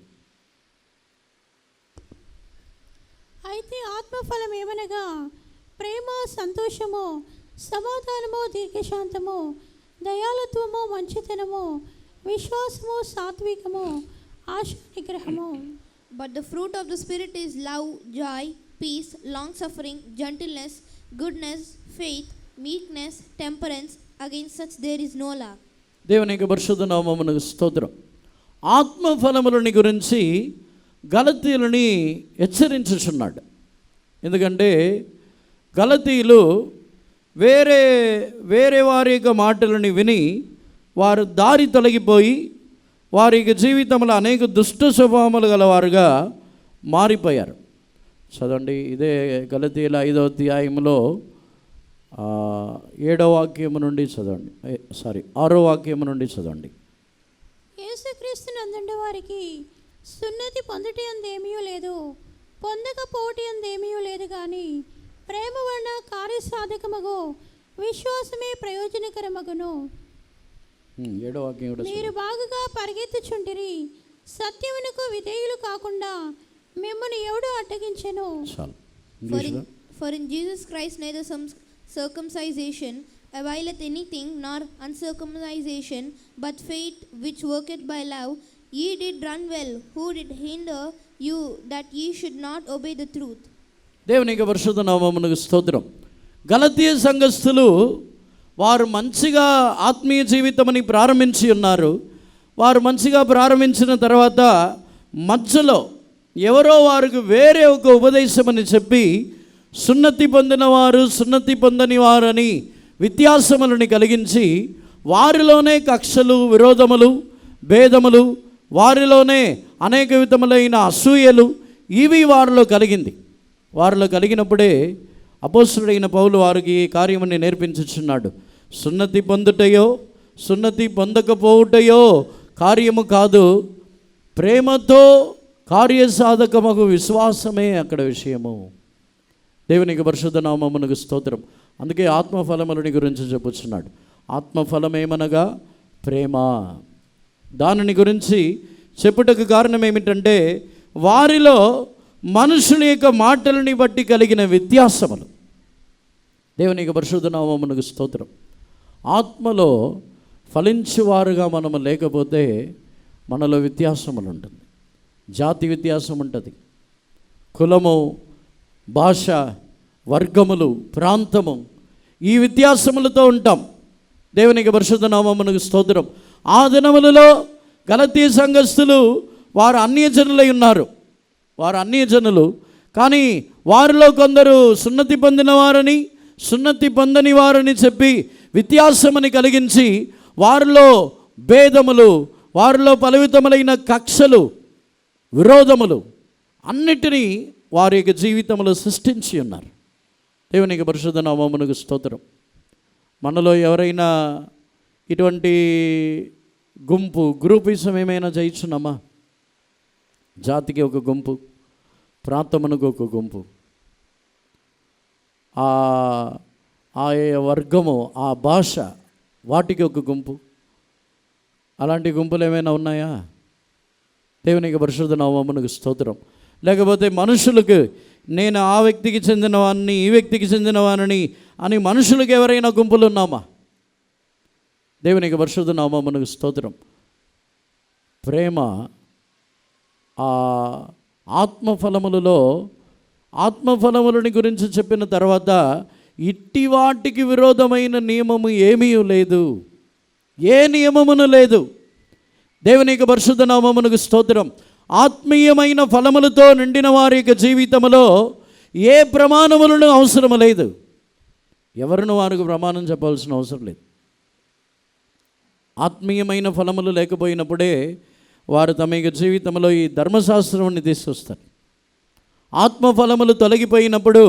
Speaker 1: అయితే ఆత్మఫలం ఏమనగా ప్రేమ, సంతోషము, సమాధానము, దీర్ఘశాంతము, దయాళుత్వము, మంచితనము, విశ్వాసము, సాత్వికము, ఆశ నిగ్రహము.
Speaker 2: But the fruit of the Spirit is love, joy, peace, long-suffering, gentleness, goodness, faith, meekness, temperance. Against such there is no law.
Speaker 3: దేవునికి పరిశుద్ధ నామమునకు స్తోత్రం. ఆత్మఫలములని గురించి గలతీయులని హెచ్చరించుచున్నాడు. ఎందుకంటే గలతీయులు వేరే వారి యొక్క మాటలని విని వారు దారి తొలగిపోయి వారి జీవితంలో అనేక దుష్ట స్వభావములు గలవారుగా మారిపోయారు. చదవండి. ఇదే గలతీయుల 5వ అధ్యాయంలో 7వ వాక్యము నుండి చదవండి. 6వ వాక్యము నుండి చదవండి.
Speaker 1: యేసుక్రీస్తుని అందుండే వారికి సున్నతి పొందుటి అందేమీ లేదు, పొందకపోవటి అందేమీ లేదు, కానీ ప్రేమ వలన కార్యసాధకమగు విశ్వాసమే ప్రయోజనకరమగును.
Speaker 3: 7వ వాక్యం కూడా
Speaker 1: మీరు బాగుగా పరిగెత్తుచుంటిరి, సత్యమునకు విధేయులు కాకుండా మిమ్మల్ని ఎవడు అడ్డగించెను.
Speaker 2: For in Jesus Christ neither some circumcision availeth anything, nor uncircumcision, but faith which worketh by love. Ye did run well. Who did hinder you that ye should not obey the truth?
Speaker 3: దేవునికి పరిశుద్ధ నామమునకు స్తోత్రం. గలతీయ సంఘస్థులు వారు మంచిగా ఆత్మీయ జీవితమని ప్రారంభించి ఉన్నారు. వారు మంచిగా ప్రారంభించిన తర్వాత మధ్యలో ఎవరో వారికి వేరే ఒక ఉపదేశమని చెప్పి సున్నతి పొందినవారు, సున్నతి పొందని వారని వ్యత్యాసములని కలిగించి వారిలోనే కక్షలు, విరోధములు, భేదములు, వారిలోనే అనేక విధములైన అసూయలు ఇవి వారిలో కలిగింది. వారిలో కలిగినప్పుడే అపోస్తలుడైన పౌలు వారికి ఈ కార్యముని నేర్పించుచున్నాడు. సున్నతి పొందుటయో సున్నతి పొందకపోవుటయో కార్యము కాదు, ప్రేమతో కార్యసాధకమగు విశ్వాసమే అక్కడ విషయము. దేవునికి పరిశుద్ధ నామమునకు స్తోత్రం. అందుకే ఆత్మఫలములని గురించి చెప్పుచున్నాడు. ఆత్మఫలం ఏమనగా ప్రేమ. దానిని గురించి చెప్పుటకు కారణం ఏమిటంటే వారిలో మనుషుల యొక్క మాటలని బట్టి కలిగిన వ్యత్యాసములు. దేవునికి పరిశుద్ధ నామమునకు స్తోత్రం. ఆత్మలో ఫలించువారుగా మనము లేకపోతే మనలో వ్యత్యాసములు ఉంటుంది. జాతి వ్యత్యాసం ఉంటుంది, కులము, భాష, వర్గములు, ప్రాంతము, ఈ వ్యత్యాసములతో ఉంటాం. దేవునికి పరిశుద్ధ నామమునకు స్తోత్రం. ఆ దినములలో గలతీయ సంఘస్థులు వారు అన్యజనులై ఉన్నారు. వారు అన్యజనులు, కానీ వారిలో కొందరు సున్నతి పొందిన వారని, సున్నతి పొందని వారని చెప్పి వ్యత్యాసమని కలిగించి వారిలో భేదములు, వారిలో పలవితములైన కక్షలు, విరోధములు అన్నిటినీ వారి యొక్క జీవితంలో సృష్టించి ఉన్నారు. దేవునికి పరిశుద్ధ నామమునకు స్తోత్రం. మనలో ఎవరైనా ఇటువంటి గ్రూపిజం ఏమైనా చేయించున్నామా? జాతికి ఒక గుంపు, ప్రాంతమునకు ఒక గుంపు, ఆ వర్గము, ఆ భాష, వాటికి ఒక గుంపు. అలాంటి గుంపులు ఏమైనా ఉన్నాయా? దేవునికి పరిశుద్ధ నామమునకు స్తోత్రం. లేకపోతే మనుషులకు నేను ఆ వ్యక్తికి చెందినవాడిని, ఈ వ్యక్తికి చెందినవాడిని అని మనుషులకు ఎవరైనా గుంపులు ఉన్నామా? దేవునికి పరిశుద్ధ నామమునకు స్తోత్రం. ప్రేమ ఆ ఆత్మఫలములని గురించి చెప్పిన తర్వాత ఇట్టి వాటికి విరోధమైన నియమము ఏమీ లేదు, ఏ నియమమును లేదు. దేవునికి పరిశుద్ధ నామమునకు స్తోత్రం. ఆత్మీయమైన ఫలములతో నిండిన వారి యొక్క జీవితంలో ఏ ప్రమాణములను అవసరం లేదు. ఎవరిని వారికి ప్రమాణం చెప్పాల్సిన అవసరం లేదు. ఆత్మీయమైన ఫలములు లేకపోయినప్పుడే వారు తమ యొక్క జీవితంలో ఈ ధర్మశాస్త్రాన్ని తీసుకొస్తారు. ఆత్మఫలములు తొలగిపోయినప్పుడు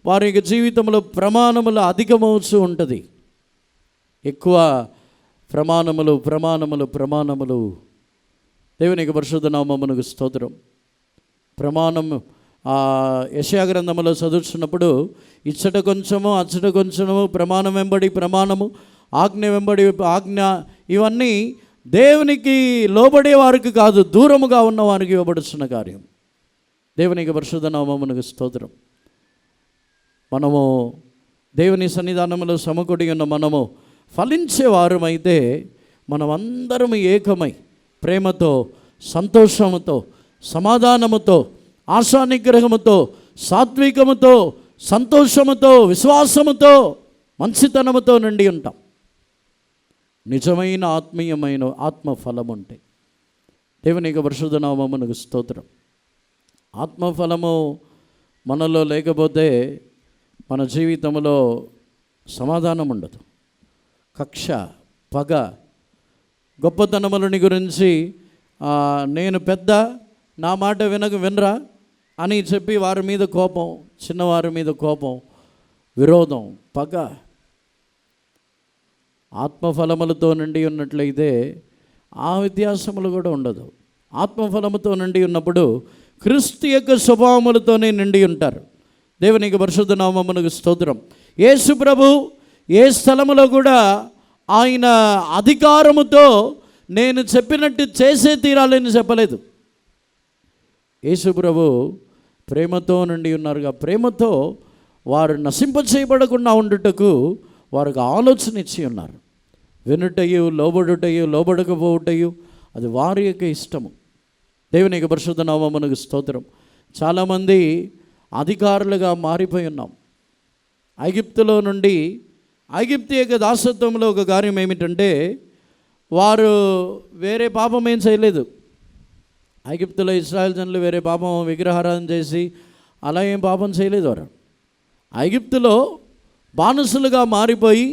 Speaker 3: వారి యొక్క జీవితంలో ప్రమాణములు అధికమవుతూ ఉంటుంది. ఎక్కువ ప్రమాణములు. దేవుని యొక్క పరిశుద్ధ నామమునకు స్తోత్రం. ప్రమాణం యెషయా గ్రంథములో చదువుతున్నప్పుడు ఇచ్చట కొంచెము అచ్చట కొంచెము, ప్రమాణం వెంబడి ప్రమాణము, ఆజ్ఞ వెంబడి ఆజ్ఞ, ఇవన్నీ దేవునికి లోబడే వారికి కాదు, దూరముగా ఉన్న వారికి ఇవ్వబడుతున్న కార్యం. దేవునికి పరిశుద్ధ నామమునకు స్తోత్రం. మనము దేవుని సన్నిధానంలో సమకూడి ఉన్న మనము ఫలించే వారమైతే మనమందరం ఏకమై ప్రేమతో, సంతోషముతో, సమాధానముతో, ఆశానిగ్రహముతో, సాత్వికముతో, సంతోషముతో, విశ్వాసముతో, మంచితనముతో నిండి ఉంటాం. నిజమైన ఆత్మీయమైన ఆత్మఫలం ఉంటాయి. దేవునికి పరిశుద్ధ నామమునకు స్తోత్రం. ఆత్మఫలము మనలో లేకపోతే మన జీవితంలో సమాధానం ఉండదు. కక్ష, పగ, గొప్పతనములని గురించి నేను పెద్ద, నా మాట వినరా అని చెప్పి వారి మీద కోపం, చిన్నవారి మీద కోపం, విరోధం, పగ. ఆత్మఫలములతో నిండి ఉన్నట్లయితే ఆ వ్యత్యాసములు కూడా ఉండదు. ఆత్మఫలముతో నిండి ఉన్నప్పుడు క్రీస్తు యొక్క స్వభావములతోనే నిండి ఉంటారు. దేవునికి పరిశుద్ధ నామమునకు స్తోత్రం. యేసు ప్రభు ఏ స్థలములో కూడా ఆయన అధికారముతో నేను చెప్పినట్టు చేసే తీరాలని చెప్పలేదు. యేసు ప్రభు ప్రేమతో నిండి ఉన్నారుగా, ప్రేమతో వారు నశింపచేయబడకుండా ఉండుటకు వారికి ఆలోచన ఇచ్చి ఉన్నారు. వినుటయు, లోబడుటయు, లోబడకపోవుటయు అది వారి యొక్క ఇష్టము. దేవుని యొక్క పరిశుద్ధ నామమునకు స్తోత్రం. చాలామంది అధికారులుగా మారిపోయి ఉన్నాం. ఐగుప్తులో నుండి, ఐగుప్తు యొక్క దాసత్వంలో ఒక కార్యం ఏమిటంటే వారు వేరే పాపం ఏం చేయలేదు. ఐగుప్తులో ఇశ్రాయేల్ జనులు వేరే పాపం, విగ్రహారాధన చేసి అలా ఏం పాపం చేయలేదు. వారు ఐగుప్తులో బానిసలుగా మారిపోయి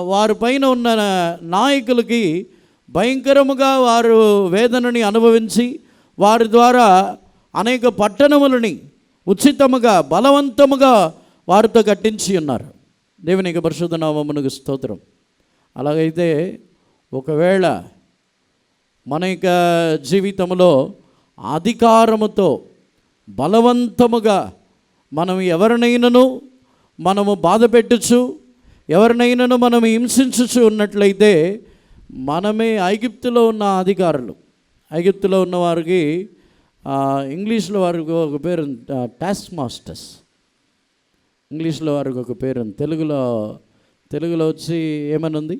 Speaker 3: వారి పైన ఉన్న నాయకులకి భయంకరముగా వారు వేదనని అనుభవించి వారి ద్వారా అనేక పట్టణములని ఉచితముగా, బలవంతముగా వారితో కట్టించి ఉన్నారు. దేవునికి పరిశుద్ధ నామమునకు స్తోత్రం. అలాగైతే ఒకవేళ మన యొక్క జీవితంలో అధికారముతో బలవంతముగా మనం ఎవరినైనాను మనము బాధ పెట్టచ్చు, ఎవరినైనాను మనం హింసించుచు ఉన్నట్లయితే మనమే ఐగుప్తులో ఉన్న అధికారులు. ఐగుప్తులో ఉన్న వారికి ఇంగ్లీష్లో వారికి ఒక పేరు టాస్క్ మాస్టర్స్. ఇంగ్లీష్లో వారికి ఒక పేరు, తెలుగులో వచ్చి ఏమని ఉంది?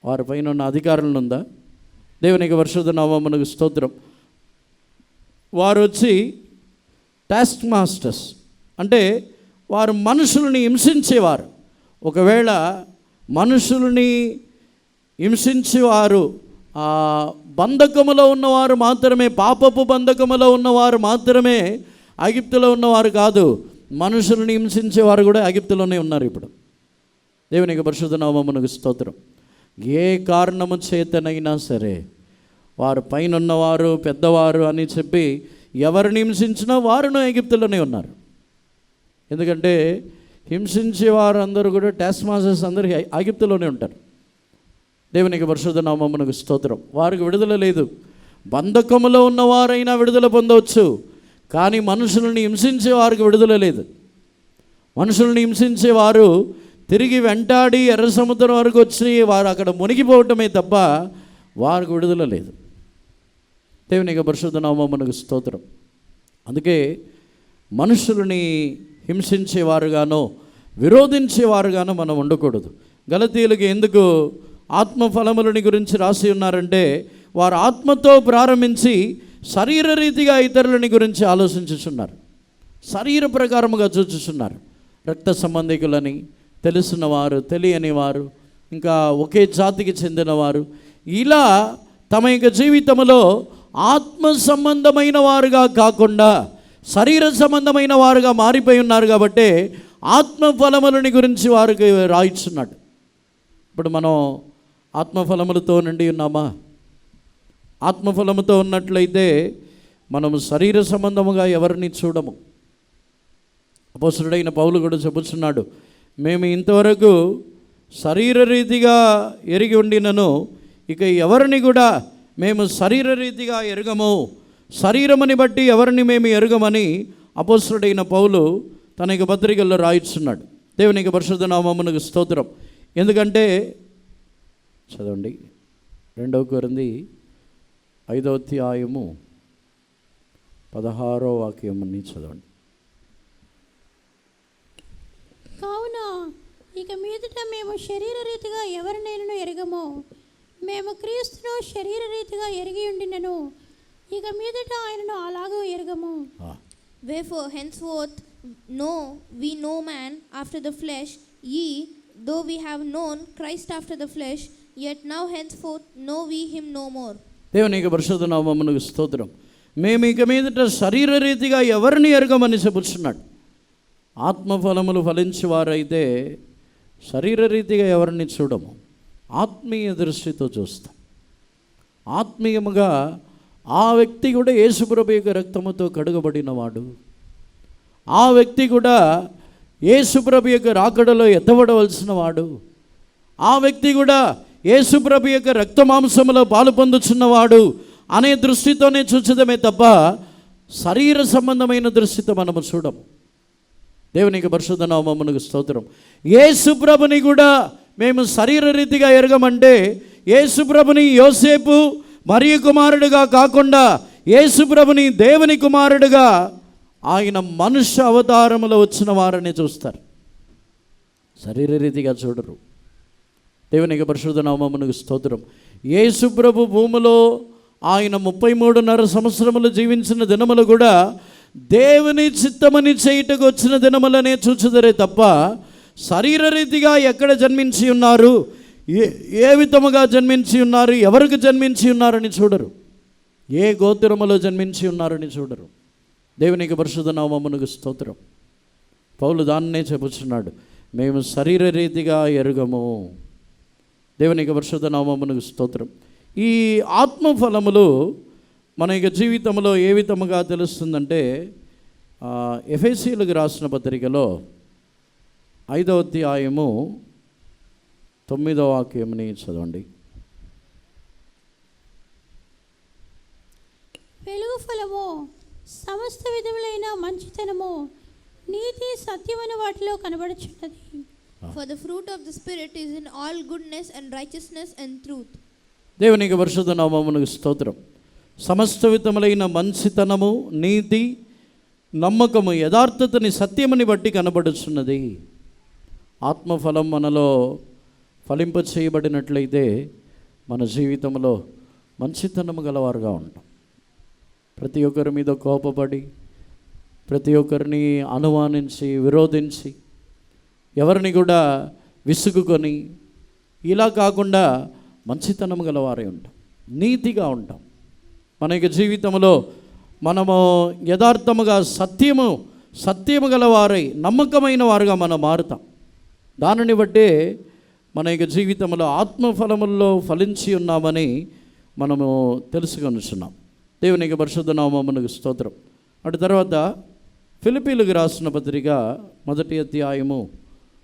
Speaker 3: వారి పైన ఉన్న అధికారులను ఉందా? దేవునికి పరిశుద్ధ నామమునకు స్తోత్రం. వారు వచ్చి టాస్క్ మాస్టర్స్ అంటే వారు మనుషులని హింసించేవారు. ఒకవేళ మనుషులని హింసించేవారు బంధకములో ఉన్నవారు మాత్రమే, పాపపు బంధకములో ఉన్నవారు మాత్రమే ఐగుప్తులో ఉన్నవారు కాదు, మనుషులను హింసించేవారు కూడా ఐగుప్తులోనే ఉన్నారు. ఇప్పుడు దేవునికి పరిశుద్ధ నామమునకు స్తోత్రం. ఏ కారణము చేతనైనా సరే వారు పైన ఉన్నవారు, పెద్దవారు అని చెప్పి ఎవరిని హింసించినా వారును ఐగుప్తులోనే ఉన్నారు. ఎందుకంటే హింసించేవారు అందరూ కూడా టాస్క్ మాస్టర్స్ అందరూ ఐగుప్తులోనే ఉంటారు. దేవునికి పరిశుద్ధ నామమునకు స్తోత్రం. వారికి విడుదల లేదు. బంధకములో ఉన్నవారైనా విడుదల పొందవచ్చు, కానీ మనుషులను హింసించే వారికి విడుదల లేదు. మనుషులను హింసించేవారు తిరిగి వెంటాడి ఎర్ర సముద్రం వరకు వచ్చి వారు అక్కడ మునిగిపోవటమే తప్ప వారికి విడుదల లేదు. దేవునికి పరిశుద్ధ నామమునకు స్తోత్రం. అందుకే మనుషులని హింసించేవారుగానో విరోధించేవారుగానో మనం ఉండకూడదు. గలతీయులకి ఎందుకు ఆత్మఫలములని గురించి రాసి ఉన్నారంటే వారు ఆత్మతో ప్రారంభించి శరీర రీతిగా ఇతరులని గురించి ఆలోచించుచున్నారు, శరీర ప్రకారముగా చూచుచున్నారు. రక్త సంబంధికులని, తెలిసిన వారు, తెలియని వారు, ఇంకా ఒకే జాతికి చెందినవారు, ఇలా తమ యొక్క జీవితంలో ఆత్మ సంబంధమైన వారుగా కాకుండా శరీర సంబంధమైన వారుగా మారిపోయి ఉన్నారు. కాబట్టి ఆత్మ ఫలములని గురించి వారికి రాయిస్తున్నాడు. ఇప్పుడు మనం ఆత్మఫలములతో నిండి ఉన్నామా? ఆత్మఫలముతో ఉన్నట్లయితే మనము శరీర సంబంధముగా ఎవరిని చూడము. అపోస్తలుడైన పౌలు కూడా చెబుతున్నాడు, మేము ఇంతవరకు శరీర రీతిగా ఎరిగి ఉండినను ఇక ఎవరిని కూడా మేము శరీర రీతిగా ఎరగము, శరీరముని బట్టి ఎవరిని మేము ఎరగమని అపోస్తలుడైన పౌలు తన యొక్క పత్రికల్లో రాయిస్తున్నాడు. దేవునికి పరిశుద్ధ నామమునకు స్తోత్రం. ఎందుకంటే చదవండి 2 కొరింథీ 5వ అధ్యాయము 16వ వాక్యముని చదవండి.
Speaker 1: కావున ఇక మీదట మేము శరీర రీతిగా ఎవరినైనా ఎరగము, మేము క్రీస్తును శరీర రీతిగా ఎరిగి ఉండినను ఇక మీదట ఆయనను అలాగూ ఎరగము.
Speaker 2: Wherefore henceforth we know man after the flesh, ye though we have known Christ after the flesh, yet now henceforth know we him no more.
Speaker 3: దేవునికి పరిశుద్ధ నామమునకు స్తోత్రం. మేము ఇక మీదట శరీర రీతిగా ఎవరిని ఎరగమని చెబుతున్నాడు. ఆత్మఫలములు ఫలించేవారైతే శరీర రీతిగా ఎవరిని చూడము, ఆత్మీయ దృష్టితో చూస్తాం. ఆత్మీయముగా ఆ వ్యక్తి కూడా యేసుప్రభు యొక్క రక్తముతో కడుగబడినవాడు, ఆ వ్యక్తి కూడా యేసుప్రభు యొక్క రాకడలో ఎత్తబడవలసిన వాడు, ఆ వ్యక్తి కూడా యేసుప్రభు యొక్క రక్తమాంసములో పాలు పొందుచున్నవాడు అనే దృష్టితోనే చూచడమే తప్ప శరీర సంబంధమైన దృష్టితో మనము చూడము. దేవునికి పరిశుద్ధ నామమునకు స్తోత్రం. యేసుప్రభుని కూడా మేము శరీర రీతిగా ఎరగమంటే యేసుప్రభుని యోసేపు మరియ కుమారుడుగా కాకుండా యేసుప్రభుని దేవుని కుమారుడుగా ఆయన మనుష్య అవతారములో వచ్చిన వారని చూస్తారు, శరీర రీతిగా చూడరు. దేవునికి పరిశుద్ధ నామమునకు స్తోత్రం. యేసుప్రభు భూమిలో ఆయన 33.5 సంవత్సరములు జీవించిన దినములు కూడా దేవుని చిత్తమని చేయుటకు వచ్చిన దినములనే చూచుదరే తప్ప శరీర రీతిగా ఎక్కడ జన్మించి ఉన్నారు, ఏ విధముగా జన్మించి ఉన్నారు, ఎవరికి జన్మించి ఉన్నారని చూడరు, ఏ గోత్రములో జన్మించి ఉన్నారని చూడరు. దేవునికి పరిశుద్ధ నామమునకు స్తోత్రం. పౌలు దాన్నే చెబుతున్నాడు, మేము శరీర రీతిగా ఎరుగము. దేవునికి పరిశుద్ధ నామమునకు స్తోత్రం. ఈ ఆత్మఫలములు మన యొక్క జీవితంలో ఏ విధముగా తెలుస్తుందంటే ఎఫెసీయులకు రాసిన పత్రికలో 5వ అధ్యాయము 9వ వాక్యముని చదవండి.
Speaker 1: వెలుగు ఫలము సమస్త విధములైన మంచితనము నీతి సత్యమైన వాటిలో కనబడుచున్నది.
Speaker 2: For the fruit of the Spirit is in all goodness and righteousness and truth.
Speaker 3: దేవునికి పరిశుద్ధ నామమునకు స్తోత్రం. సమస్త విధములైన మంచితనము, నీతి, నమ్మకము, యథార్థతని, సత్యముని బట్టి కనబడుచున్నది. ఆత్మఫలం మనలో ఫలింప చేయబడినట్లయితే మన జీవితంలో మంచితనము గలవారుగా ఉంటాం. ప్రతి ఒక్కరి మీద కోపపడి, ప్రతి ఒక్కరిని అనుమానించి, విరోధించి, ఎవరిని కూడా విసుగుకొని ఇలా కాకుండా మంచితనం గలవారై ఉంటాం, నీతిగా ఉంటాం. మన యొక్క జీవితంలో మనము యథార్థముగా సత్యము గలవారై నమ్మకమైన వారుగా మనం మారుతాం. దానిని బట్టే మన యొక్క జీవితంలో ఆత్మఫలముల్లో ఫలించి ఉన్నామని మనము తెలుసుకొనిచున్నాం. దేవునికి పరిశుద్ధ నామమునకు స్తోత్రం. అటు తర్వాత ఫిలిప్పీలకు రాసిన పత్రిక 1వ అధ్యాయము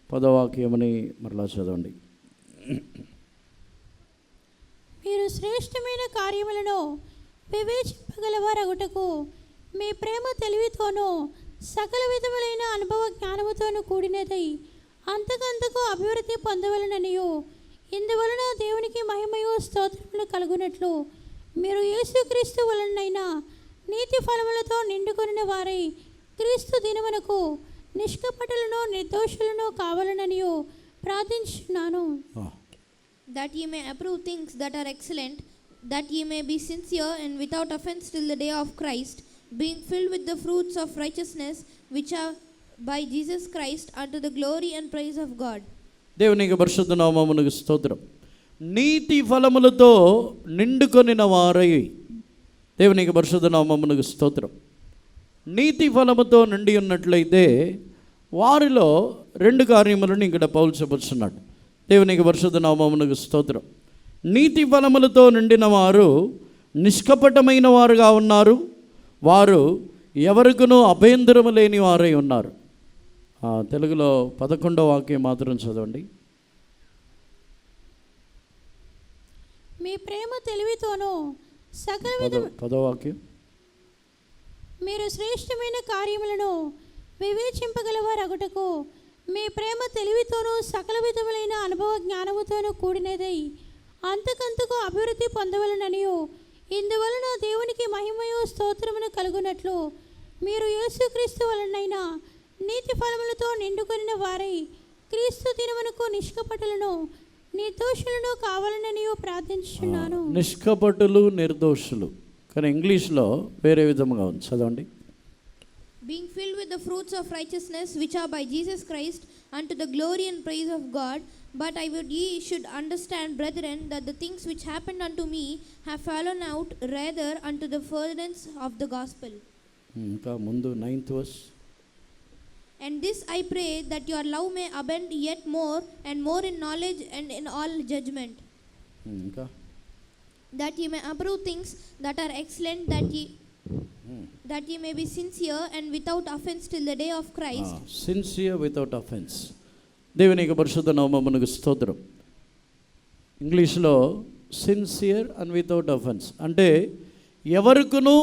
Speaker 3: 10వ వాక్యముని మరలా చదవండి.
Speaker 1: మీరు శ్రేష్టమైన కార్యములను వివేచింపగలవారగుటకు మీ ప్రేమ తెలివితోనూ సకల విధములైన అనుభవ జ్ఞానముతోనూ కూడినదై అంతకంతకు అభివృద్ధి పొందవలననియు ఇందువలన దేవునికి మహిమయు స్తోత్రములు కలుగునట్లు మీరు యేసుక్రీస్తు వలనైనా నీతి ఫలములతో నిండుకొనిన వారై క్రీస్తు దినమునకు నిష్కపటులను నిర్దోషులను కావాలననియు ప్రార్థించున్నాను.
Speaker 2: That ye may approve things that are excellent, that ye may be sincere and without offense till the day of Christ, being filled with the fruits of righteousness which are by Jesus Christ unto the glory and praise of God.
Speaker 3: దేవునికి పరిశుద్ధ నామమునకు స్తోత్రం. నీతి ఫలములతో నిండుకొనిన వారై, దేవునికి పరిశుద్ధ నామమునకు స్తోత్రం. నీతి ఫలముతో నిండి ఉన్నట్లయితే వారిలో 2 కార్యములను ఇక్కడ పౌలు చెబుతున్నాడు. దేవునికి పరిశుద్ధ నామమునకు స్తోత్రం. నీతి ఫలములతో నిండిన వారు నిష్కపటమైన వారుగా ఉన్నారు, వారు ఎవరికునూ అభ్యంతరము లేని వారై ఉన్నారు. తెలుగులో 11వ వాక్యం మాత్రం చదవండి.
Speaker 1: మీ ప్రేమ తెలివితోనూ సకల
Speaker 3: 10వ వాక్యం.
Speaker 1: మీరు శ్రేష్టమైన కార్యములను వివేచింపగలవారగుటకు మీ ప్రేమ తెలివితోనూ సకల విధములైన అనుభవ జ్ఞానముతోనూ కూడినదై అంతకంతకు అభివృద్ధి పొందవలననియు, ఇందువలన దేవునికి మహిమయు స్తోత్రమును కలుగునట్లు మీరు యేసుక్రీస్తు వలనైన నీతి ఫలములతో నిండుకొనిన వారై క్రీస్తు దినమునకు నిష్కపటులను నిర్దోషులను కావాలననియు ప్రార్థించుచున్నాను.
Speaker 3: నిష్కపటులు నిర్దోషులు, కానీ ఇంగ్లీష్లో వేరే విధముగా ఉంది, చదవండి.
Speaker 2: Being filled with the fruits of righteousness which are by Jesus Christ unto the glory and praise of God. But I would ye should understand, brethren, that the things which happened unto me have fallen out rather unto the furtherance of the gospel.
Speaker 3: ఇంకా ముందు 9th verse.
Speaker 2: And this I pray, that your love may abound yet more and more in knowledge and in all judgment.
Speaker 3: ఇంకా
Speaker 2: That ye may approve things that are excellent, that ye may be sincere and without offense till the day of Christ.
Speaker 3: Sincere without offence. దేవుని యొక్క పరిశుద్ధ నామమునకు స్తోత్రం. ఇంగ్లీష్లో సిన్సియర్ అండ్ వితౌట్ అఫెన్స్ అంటే ఎవరికునూ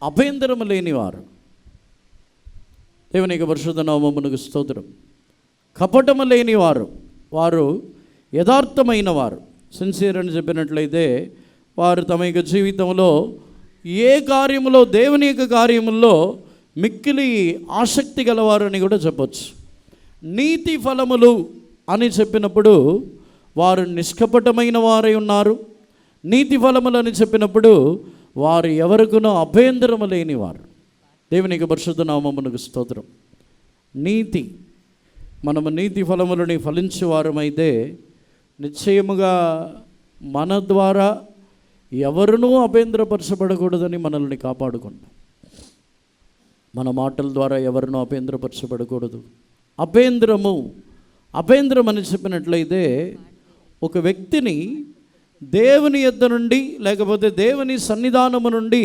Speaker 3: అభ్యంతరం లేనివారు. దేవుని యొక్క పరిశుద్ధ నామమునకు స్తోత్రం. కపటము లేనివారు, వారు యథార్థమైన వారు. సిన్సియర్ అని చెప్పినట్లయితే వారు తమ యొక్క జీవితంలో ఏ కార్యములో, దేవుని యొక్క కార్యముల్లో మిక్కిలి ఆసక్తి గలవారు అని కూడా చెప్పచ్చు. నీతి ఫలములు అని చెప్పినప్పుడు వారు నిష్కపటమైన వారై ఉన్నారు. నీతి ఫలములు అని చెప్పినప్పుడు వారు ఎవరికునో అభ్యంతరము లేనివారు. దేవునికి పరిశుద్ధ నామమునకు స్తోత్రం. నీతి, మనము నీతి ఫలములని ఫలించేవారమైతే నిశ్చయముగా మన ద్వారా ఎవరునూ అభ్యంతరపరచబడకూడదని మనల్ని కాపాడుకుంటాం. మన మాటల ద్వారా ఎవరినూ అభ్యంతరపరచబడకూడదు. అభ్యంతరం అని చెప్పినట్లయితే ఒక వ్యక్తిని దేవుని యొద్ద నుండి లేకపోతే దేవుని సన్నిధానము నుండి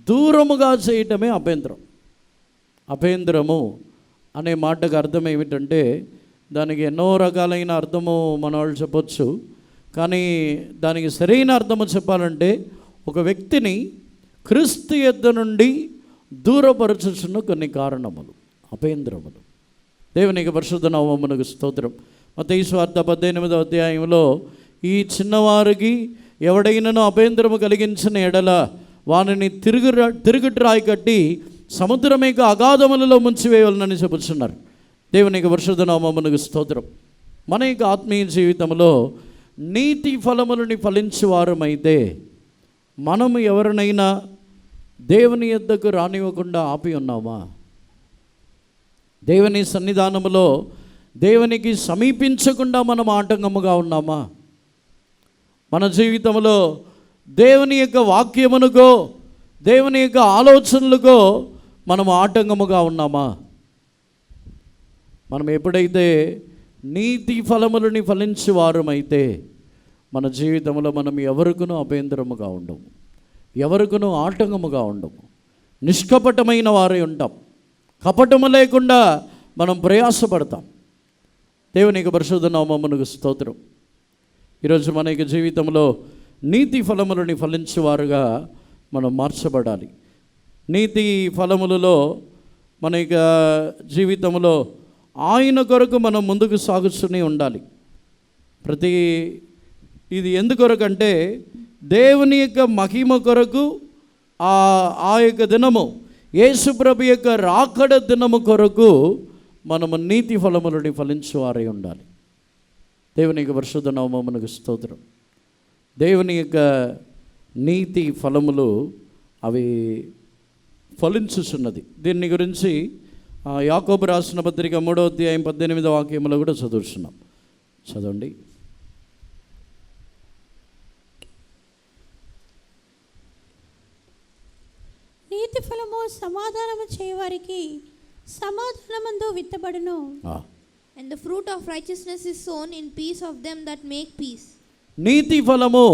Speaker 3: దూరముగా చేయటమే అభ్యంతరం. అభ్యంతరము అనే మాటకు అర్థం ఏమిటంటే దానికి ఎన్నో రకాలైన అర్థము మన వాళ్ళు చెప్పొచ్చు, కానీ దానికి సరైన అర్థము చెప్పాలంటే ఒక వ్యక్తిని క్రీస్తు యొద్ద నుండి దూరపరచుచున్న కొన్ని కారణములు అభ్యంతరములు. దేవునికి పరిశుద్ధ నామమునకు స్తోత్రం. మత్తయి సువార్త 18వ అధ్యాయంలో ఈ చిన్నవారికి ఎవడైనాను అభ్యంతరము కలిగించిన ఎడల వానిని తిరుగుట్రాయి కట్టి సముద్రమేక అగాధములలో ముంచివేయాలని చెబుతున్నారు. దేవునికి పరిశుద్ధ నామమునకు స్తోత్రం. మన యొక్క ఆత్మీయ జీవితంలో నీతి ఫలములని ఫలించేవారమైతే మనము ఎవరినైనా దేవుని యొద్దకు రానివ్వకుండా ఆపి ఉన్నామా? దేవుని సన్నిధానములో దేవునికి సమీపించకుండా మనం ఆటంకముగా ఉన్నామా? మన జీవితంలో దేవుని యొక్క వాక్యమునకో దేవుని యొక్క ఆలోచనలకో మనం ఆటంకముగా ఉన్నామా? మనం ఎప్పుడైతే నీతి ఫలములని ఫలించేవారమైతే మన జీవితంలో మనం ఎవరికునూ అభ్యంతరముగా ఉండము, ఎవరికునూ ఆటంకముగా ఉండము, నిష్కపటమైన వారై ఉంటాం. కపటము లేకుండా మనం ప్రయాసపడతాం. దేవునికి పరిశుద్ధ నామమునకు స్తోత్రం. ఈరోజు మన యొక్క జీవితంలో నీతి ఫలములని ఫలించేవారుగా మనం మార్చబడాలి. నీతి ఫలములలో మన యొక్క జీవితంలో ఆయన కొరకు మనం ముందుకు సాగుతూనే ఉండాలి. ఇది ఎందుకొరకంటే దేవుని యొక్క మహిమ కొరకు, ఆ యొక్క దినము యేసుప్రభు యొక్క రాకడ దినము కొరకు మనము నీతి ఫలములని ఫలించేవారై ఉండాలి. దేవుని యొక్క పరిశుద్ధ నామమునకు స్తోత్రం. దేవుని యొక్క నీతి ఫలములు అవి ఫలించుచున్నది. దీన్ని గురించి యాకోబు రాసిన పత్రిక 3వ అధ్యాయం 18వ వాక్యంలో కూడా చదువుతున్నాం. చదవండి.
Speaker 1: నీతి ఫలము సమాధానము చేయవారికి సమాధానమందు విత్తబడును.
Speaker 2: And the fruit of righteousness is sown in peace of them that make peace.
Speaker 3: నీతి ఫలము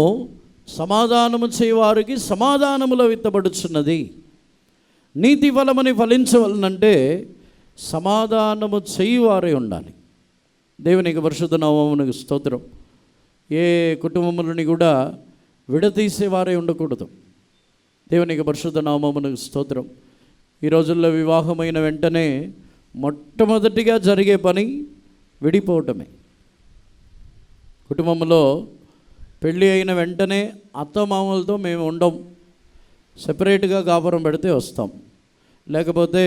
Speaker 3: సమాధానము చేయవారికి సమాధానములో విత్తబడుచున్నది. నీతి ఫలముని ఫలించవలనంటే సమాధానము చేయువారే ఉండాలి. దేవునికి పరిశుద్ధ నామమునకు స్తోత్రం. ఏ కుటుంబములని కూడా విడతీసేవారే ఉండకూడదు. దేవునికి పరిశుద్ధ నామమునకు స్తోత్రం. ఈ రోజుల్లో వివాహమైన వెంటనే మొట్టమొదటిగా జరిగే పని విడిపోవటమే. కుటుంబంలో పెళ్ళి అయిన వెంటనే అత్తమామలతో మేము ఉండం, సెపరేట్గా కాపురం పెడితే వస్తాం. లేకపోతే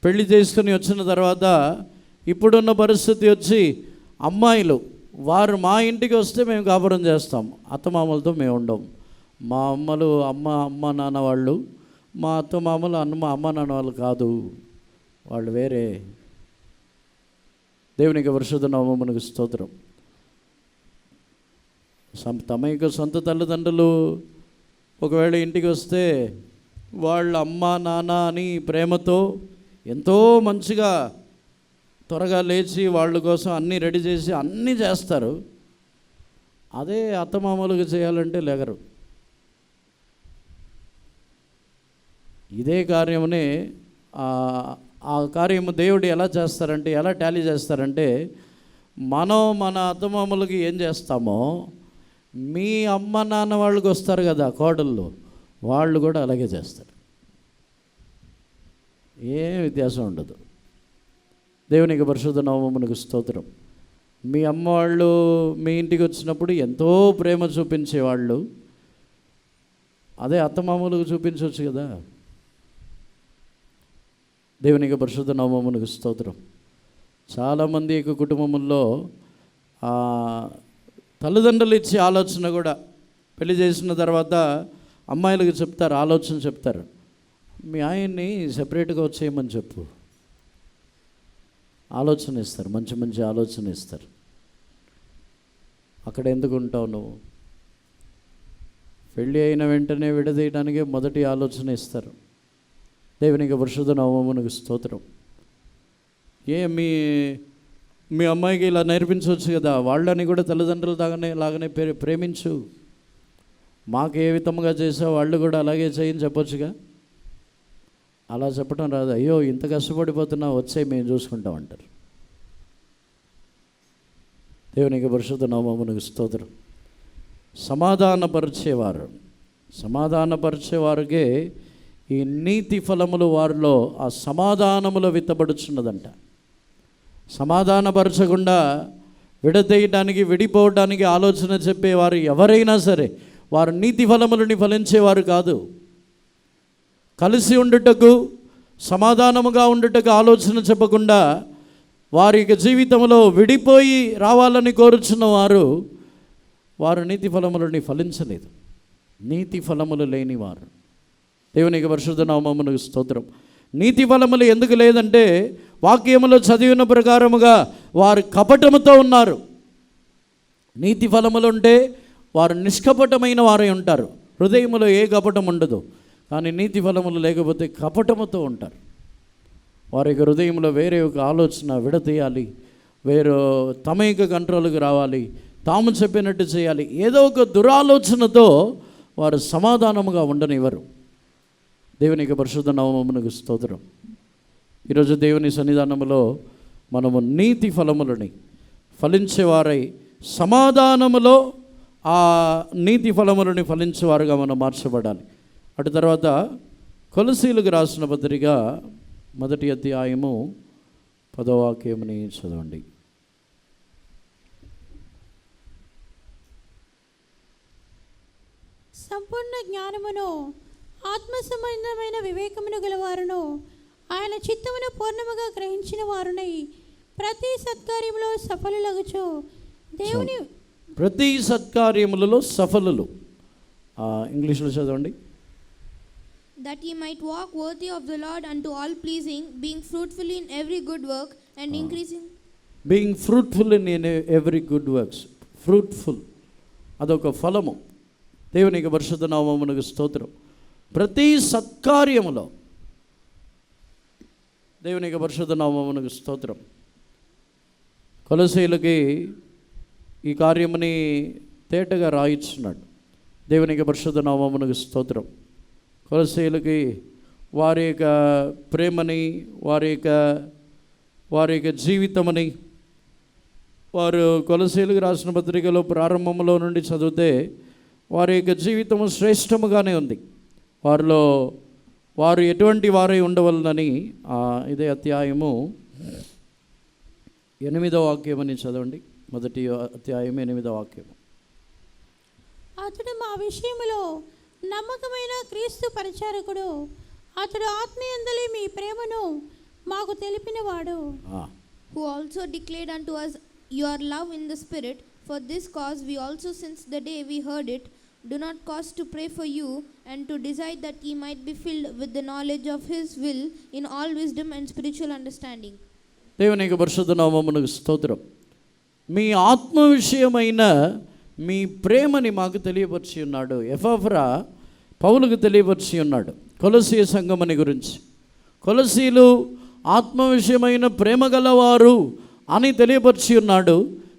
Speaker 3: పెళ్లి చేసుకుని వచ్చిన తర్వాత ఇప్పుడున్న పరిస్థితి వచ్చి అమ్మాయిలు వారు మా ఇంటికి వస్తే మేము కాపురం చేస్తాం, అత్తమామలతో మేము ఉండం. మా అమ్మలు అమ్మ నాన్న వాళ్ళు, మా అత్తమామలు అమ్మ నాన్న వాళ్ళు కాదు, వాళ్ళు వేరే. దేవునికి పరిశుద్ధ నామమునకు స్తోత్రం. తమ యొక్క సొంత తల్లిదండ్రులు ఒకవేళ ఇంటికి వస్తే వాళ్ళ అమ్మ నాన్న అని ప్రేమతో ఎంతో మంచిగా త్వరగా లేచి వాళ్ళ కోసం అన్నీ రెడీ చేసి అన్నీ చేస్తారు. అదే అత్తమామలుగా చేయాలంటే లేగరు. ఇదే కార్యమునే ఆ కార్యము దేవుడు ఎలా చేస్తారంటే, ఎలా టాలీ చేస్తారంటే, మనం మన అత్తమామలకి ఏం చేస్తామో మీ అమ్మ నాన్న వాళ్ళకి వస్తారు కదా కోడళ్ళు, వాళ్ళు కూడా అలాగే చేస్తారు. ఏం వ్యత్యాసం ఉండదు. దేవునికి పరిశుద్ధ నామమునకు స్తోత్రం. మీ అమ్మ వాళ్ళు మీ ఇంటికి వచ్చినప్పుడు ఎంతో ప్రేమ చూపించేవాళ్ళు, అదే అత్తమామలకు చూపించవచ్చు కదా. దేవునికి పరిశుద్ధ నామమునకు స్తోత్రం. చాలామంది యొక్క కుటుంబముల్లో తల్లిదండ్రులు ఇచ్చే ఆలోచన కూడా పెళ్లి చేసిన తర్వాత అమ్మాయిలకు చెప్తారు, ఆలోచన చెప్తారు, మీ ఆయన్ని సెపరేట్గా వచ్చేయమని చెప్పు. ఆలోచన ఇస్తారు, మంచి మంచి ఆలోచన ఇస్తారు. అక్కడ ఎందుకు ఉంటావు నువ్వు? పెళ్ళి అయిన వెంటనే విడదీయడానికే మొదటి ఆలోచన ఇస్తారు. దేవునికి పరిశుద్ధ నామమునకు స్తోత్రం. మీ అమ్మాయికి ఇలా నేర్పించవచ్చు కదా, వాళ్ళని కూడా తల్లిదండ్రులు లాగానే ప్రేమించు, మాకు ఏ విధంగా చేసావు వాళ్ళు కూడా అలాగే చేయని చెప్పొచ్చుగా. అలా చెప్పడం రాదు. అయ్యో ఇంత కష్టపడిపోతున్నా వచ్చే మేము చూసుకుంటాం అంటారు. దేవునికి పరిశుద్ధ నామమునకు స్తోత్రం. సమాధానపరిచేవారికే ఈ నీతి ఫలములు వారిలో ఆ సమాధానములో విత్తబడుచున్నదంట. సమాధానపరచకుండా విడతీయటానికి విడిపోవడానికి ఆలోచన చెప్పేవారు ఎవరైనా సరే వారు నీతి ఫలములని ఫలించేవారు కాదు. కలిసి ఉండుటకు, సమాధానముగా ఉండుటకు ఆలోచన చెప్పకుండా వారి యొక్క జీవితంలో విడిపోయి రావాలని కోరుచున్న వారు నీతి ఫలములని ఫలించలేదు. నీతి ఫలములు లేనివారు. దేవునికి పరిశుద్ధ నామమునకు స్తోత్రం. నీతి ఫలములు ఎందుకు లేదంటే వాక్యములో చదివిన ప్రకారముగా వారు కపటముతో ఉన్నారు. నీతి ఫలములు ఉంటే వారు నిష్కపటమైన వారై ఉంటారు. హృదయములో ఏ కపటం ఉండదు. కానీ నీతి ఫలములు లేకపోతే కపటముతో ఉంటారు. వారి యొక్క హృదయంలో వేరే ఒక ఆలోచన విడతీయాలి, వేరే తమ యొక్క కంట్రోల్కి రావాలి, తాము చెప్పినట్టు చేయాలి, ఏదో ఒక దురాలోచనతో వారు సమాధానముగా ఉండనివ్వరు. దేవునికి పరిశుద్ధ నామమునకు స్తోత్రం. ఈరోజు దేవుని సన్నిధానములో మనము నీతి ఫలములని ఫలించేవారై సమాధానములో ఆ నీతి ఫలములని ఫలించేవారుగా మనం మార్చబడాలి. అటు తర్వాత కొలసీలకు రాసిన పత్రిక 1వ అధ్యాయము 10వ వాక్యముని చదవండి.
Speaker 1: సంపూర్ణ జ్ఞానమును ఆత్మ సంబంధమైన వివేకమును గలవారును ఆయన చిత్తమును పూర్ణముగా గ్రహించిన వారునై ప్రతి సత్కార్యములో సఫలులగుచు దేవుని
Speaker 3: ప్రతి సత్కార్యములలో సఫలులు. ఇంగ్లీష్లో చదవండి.
Speaker 2: That ye might walk worthy of the Lord unto all pleasing, being fruitful in every good work and increasing.
Speaker 3: Being fruitful in every good works. Fruitful. అదొక ఫలము. దేవునికి పరిశుద్ధ నామమునకు స్తోత్రం. ప్రతి సత్కార్యములో దేవునికి పరిశుద్ధ నామమునకు స్తోత్రం. కొలసీయులకి ఈ కార్యముని తేటగా రాయించున్నాడు. దేవునికి పరిశుద్ధ నామమునకు స్తోత్రం. కొలసీయులకి వారి యొక్క ప్రేమని, వారి యొక్క జీవితమని, వారు కొలసీయులకు రాసిన పత్రికలో ప్రారంభంలో నుండి చదివితే వారి యొక్క జీవితము శ్రేష్టముగానే ఉంది. వారు ఎటువంటి వారై ఉండవలనని ఇదే అధ్యాయము 8వ వాక్యమని చదవండి. మొదటి అధ్యాయం 8వ వాక్యము.
Speaker 1: అతడు మా విషయంలో నమ్మకమైన క్రీస్తు పరిచారకుడు. అతడు ఆత్మీయందలి మీ ప్రేమను మాకు తెలిపినవాడు.
Speaker 2: Who also declared unto us your love in the Spirit. For this cause we also, since the day we heard it, do not cause to pray for you and to desire that ye might be filled with the knowledge of His will in all wisdom and spiritual understanding.
Speaker 3: దేవునికి పరిశుద్ధ నామమునకు స్తోత్రం. మీ ఆత్మ విషయమైన మీ ప్రేమని మాకు తెలియపరిచి ఉన్నాడు. ఎపఫ్రా పౌలుకు తెలియపరిచి ఉన్నాడు కొలసీ సంఘమని గురించి. కొలసీలు ఆత్మ విషయమైన ప్రేమ గలవారు అని తెలియపరిచి ఉన్నాడు.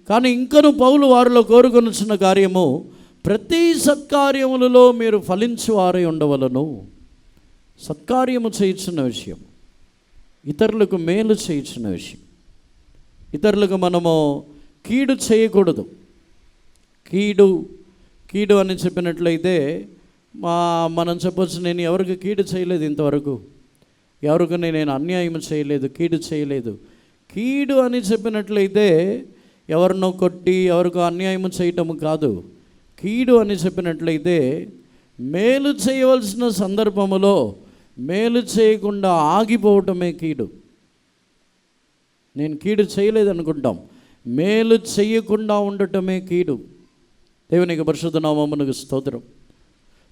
Speaker 3: కానీ ఇంకను పౌలు వారిలో కోరుకొనుచున్న కార్యము, ప్రతి సత్కార్యములలో మీరు ఫలించువారై ఉండవలను. సత్కార్యము చేయించిన విషయం, ఇతరులకు మేలు చేయించిన విషయం. ఇతరులకు మనము కీడు చేయకూడదు. కీడు అని చెప్పినట్లయితే మనం చెప్పొచ్చు, నేను ఎవరికి కీడు చేయలేదు ఇంతవరకు, ఎవరికి నేను అన్యాయం చేయలేదు, కీడు చేయలేదు. కీడు అని చెప్పినట్లయితే ఎవరినో కొట్టి ఎవరికో అన్యాయం చేయటము కాదు. కీడు అని చెప్పినట్లయితే మేలు చేయవలసిన సందర్భములో మేలు చేయకుండా ఆగిపోవటమే కీడు. నేను కీడు చేయలేదనుకుంటాం, మేలు చేయకుండా ఉండటమే కీడు. దేవునికి పరిశుద్ధ నామమునకు స్తోత్రం.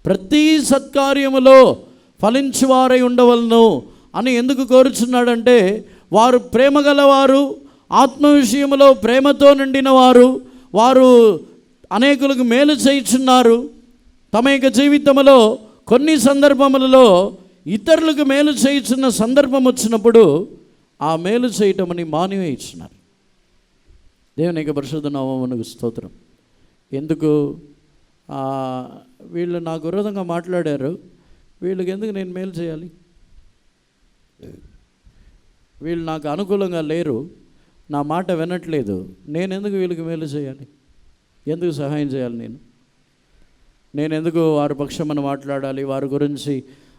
Speaker 3: ప్రతి సత్కార్యములో ఫలించువారై ఉండవలను అని ఎందుకు కోరుచున్నాడంటే, వారు ప్రేమ గలవారు, ఆత్మ విషయంలో ప్రేమతో నిండిన వారు అనేకులకు మేలు చేయుచున్నారు. తమ యొక్క జీవితంలో కొన్ని సందర్భములలో ఇతరులకు మేలు చేయుచున్న సందర్భం వచ్చినప్పుడు ఆ మేలు చేయటమని మానివేయించున్నారు. దేవునికి పరిశుద్ధ నామమునకు స్తోత్రం. ఎందుకు వీళ్ళు నాకు విరోధంగా మాట్లాడారు, వీళ్ళకి ఎందుకు నేను మేలు చేయాలి? వీళ్ళు నాకు అనుకూలంగా లేరు, నా మాట వినట్లేదు, నేను ఎందుకు వీళ్ళకి మేలు చేయాలి? ఎందుకు సహాయం చేయాలి? నేను ఎందుకు వారి పక్షమని మాట్లాడాలి? వారి గురించి,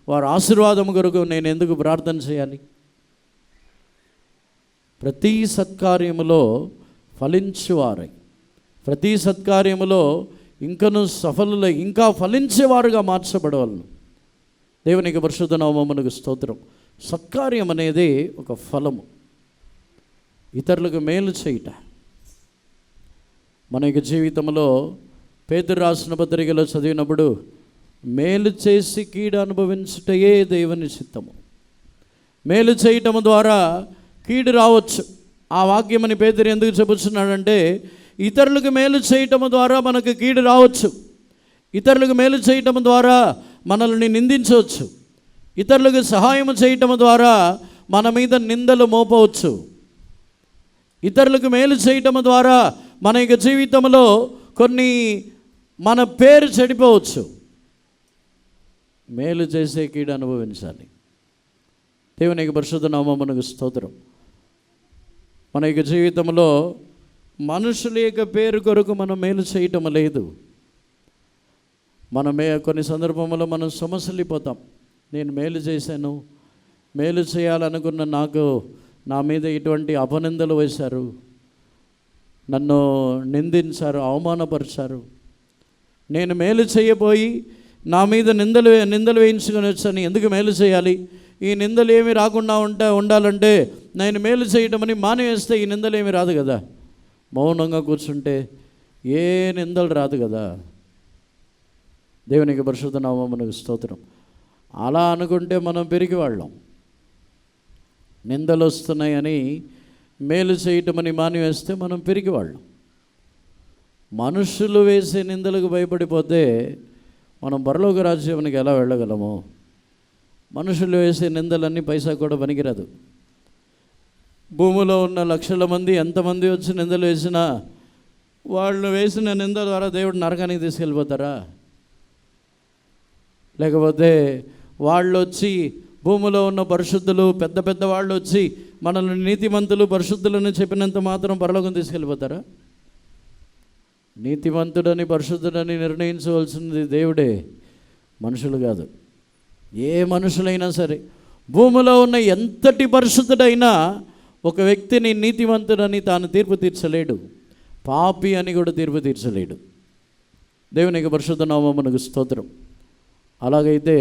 Speaker 3: వారి ఆశీర్వాదం కొరకు నేను ఎందుకు ప్రార్థన చేయాలి? ప్రతి సత్కార్యములో ఫలించువారై, ప్రతి సత్కార్యములో ఇంకా ఫలించేవారుగా మార్చబడవలను. దేవునికి పరిశుద్ధ నామమునకు స్తోత్రం. సత్కార్యం అనేది ఒక ఫలము, ఇతరులకు మేలు చేయుట. మన యొక్క జీవితంలో పేతురు రాసిన పత్రికలో చదివినప్పుడు, మేలు చేసి కీడు అనుభవించుటయే దేవుని చిత్తము. మేలు చేయటము ద్వారా కీడు రావచ్చు. ఆ వాక్యమని పేతురు ఎందుకు చెబుతున్నాడంటే, ఇతరులకు మేలు చేయటము ద్వారా మనకు కీడు రావచ్చు. ఇతరులకు మేలు చేయటం ద్వారా మనల్ని నిందించవచ్చు. ఇతరులకు సహాయం చేయటం ద్వారా మన మీద నిందలు మోపవచ్చు. ఇతరులకు మేలు చేయటం ద్వారా మన యొక్క జీవితంలో మన పేరు చెడిపోవచ్చు. మేలు చేసే కీడు అనుభవించాలి. దేవునికి పరిశుద్ధ నామమునకు స్తోత్రం. మన యొక్క జీవితంలో మనుషుల యొక్క పేరు కొరకు మనం మేలు చేయటం లేదు. కొన్ని సందర్భంలో మనం సమస్యలిపోతాం. నేను మేలు చేశాను, మేలు చేయాలనుకున్న నా మీద ఇటువంటి అపనిందలు వేశారు, నన్ను నిందించారు, అవమానపరిచారు. నేను మేలు చేయబోయి నా మీద నిందలు వేయించుకొని వచ్చాను, ఎందుకు మేలు చేయాలి? ఈ నిందలు ఏమి రాకుండా ఉండాలంటే నేను మేలు చేయటమని మానేస్తే ఈ నిందలు ఏమి రాదు కదా. మౌనంగా కూర్చుంటే ఏ నిందలు రాదు కదా. దేవునికి పరిశుద్ధ నామమునకు స్తోత్రం. అలా అనుకుంటే మనం పెరిగివాళ్ళం. నిందలు వస్తున్నాయని మేలు చేయటమని మానివేస్తే మనం పెరిగివాళ్ళం. మనుషులు వేసే నిందలకు భయపడిపోతే మనం పరలోక రాజ్యానికి ఎలా వెళ్ళగలము? మనుషులు వేసే నిందలన్నీ పైసా కూడా పనికిరాదు. భూమిలో ఉన్న లక్షల మంది ఎంతమంది వచ్చి నిందలు వేసినా వాళ్ళు వేసిన నింద ద్వారా దేవుడు నరకానికి తీసుకెళ్ళిపోతారా? లేకపోతే వాళ్ళు వచ్చి భూమిలో ఉన్న పరిశుద్ధులు పెద్ద పెద్ద వాళ్ళు వచ్చి మనల్ని నీతిమంతులు పరిశుద్ధులని చెప్పినంత మాత్రం పరలోకం తీసుకెళ్ళిపోతారా? నీతిమంతుడని పరిశుద్ధుడని నిర్ణయించవలసింది దేవుడే, మనుషులు కాదు. ఏ మనుషులైనా సరే, భూమిలో ఉన్న ఎంతటి పరిశుద్ధుడైనా ఒక వ్యక్తిని నీతిమంతుడని తాను తీర్పు తీర్చలేడు, పాపి అని కూడా తీర్పు తీర్చలేడు. దేవునికి పరిశుద్ధ నామమునకు స్తోత్రం. అలాగైతే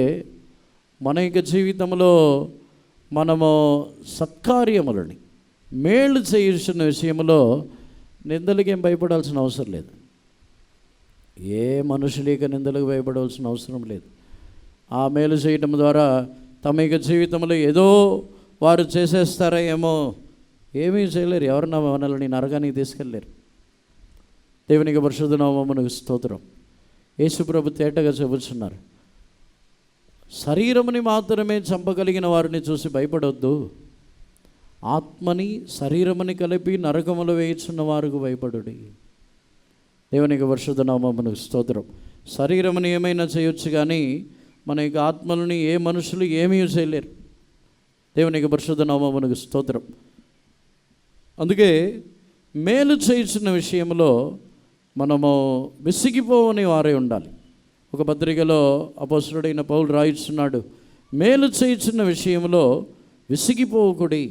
Speaker 3: మన యొక్క జీవితంలో మనము సత్కార్యములని మేలు చేయాల్సిన విషయంలో నిందలకేం భయపడాల్సిన అవసరం లేదు. ఏ మనుషులేక నిందలకు భయపడాల్సిన అవసరం లేదు. ఆ మేలు చేయటం ద్వారా తమ యొక్క జీవితంలో ఏదో వారు చేసేస్తారా ఏమో, ఏమీ చేయలేరు. ఎవరన్నా మనల్ని నరకానికి తీసుకెళ్ళలేరు. దేవునికి పరిశుద్ధ నామమునకు స్తోత్రం. యేసుప్రభు తేటగా చెబుతున్నారు, శరీరముని మాత్రమే చంపగలిగిన వారిని చూసి భయపడొద్దు, ఆత్మని శరీరముని కలిపి నరకములు వేయుచున్న వారికి భయపడుడి. దేవునికి పరిశుద్ధ నామమునకు స్తోత్రం. శరీరముని ఏమైనా చేయొచ్చు కానీ మన యొక్క ఆత్మలని ఏ మనుషులు ఏమీ చేయలేరు. దేవునికి పరిశుద్ధ నామమునకు స్తోత్రం. అందుకే మేలు చేయుచున్న విషయంలో మనము విసిగిపోవని వారే ఉండాలి. ఒక పత్రికలో అపోస్తలుడైన పౌలు రాయిస్తున్నాడు, మేలు చేయుచున్న విషయంలో విసిగిపోకుడి.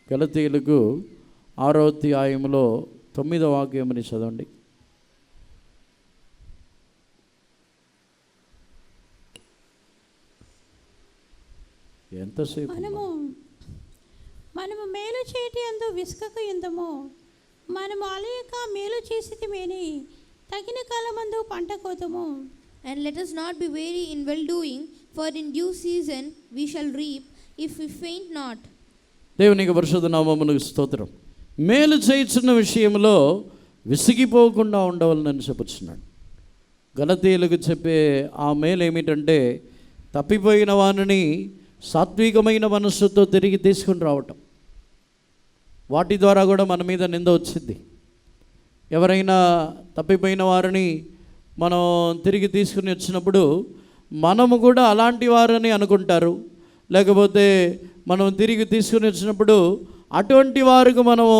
Speaker 3: గలతీయులకు 6వ అధ్యాయంలో 9వ వాక్యముని చదవండి. ఎంతసేపు
Speaker 1: మనము మేలు చేయటి అందు విసుకక ఎందుము, మనము అలయక మేలు చేసి మేని తగిన కాలమందు పంట కోతము.
Speaker 2: And let us not be weary in well doing, for in due season we shall reap if we faint not.
Speaker 3: దేవునికి పరిశుద్ధ నామమునకు స్తోత్రం. మేలు చేయుచున్న విషయంలో విసిగిపోకుండా ఉండవాలని చెప్పుచున్నాడు. గలతీయులకు చెప్పే ఆ మేలు ఏమిటంటే, తప్పిపోయిన వారిని సాత్వికమైన మనస్సుతో తిరిగి తీసుకుని రావటం. వాటి ద్వారా కూడా మన మీద నింద వచ్చింది. ఎవరైనా తప్పిపోయిన వారిని మనం తిరిగి తీసుకుని వచ్చినప్పుడు మనము కూడా అలాంటి వారని అనుకుంటారు. లేకపోతే మనం తిరిగి తీసుకుని వచ్చినప్పుడు అటువంటి వారికి మనము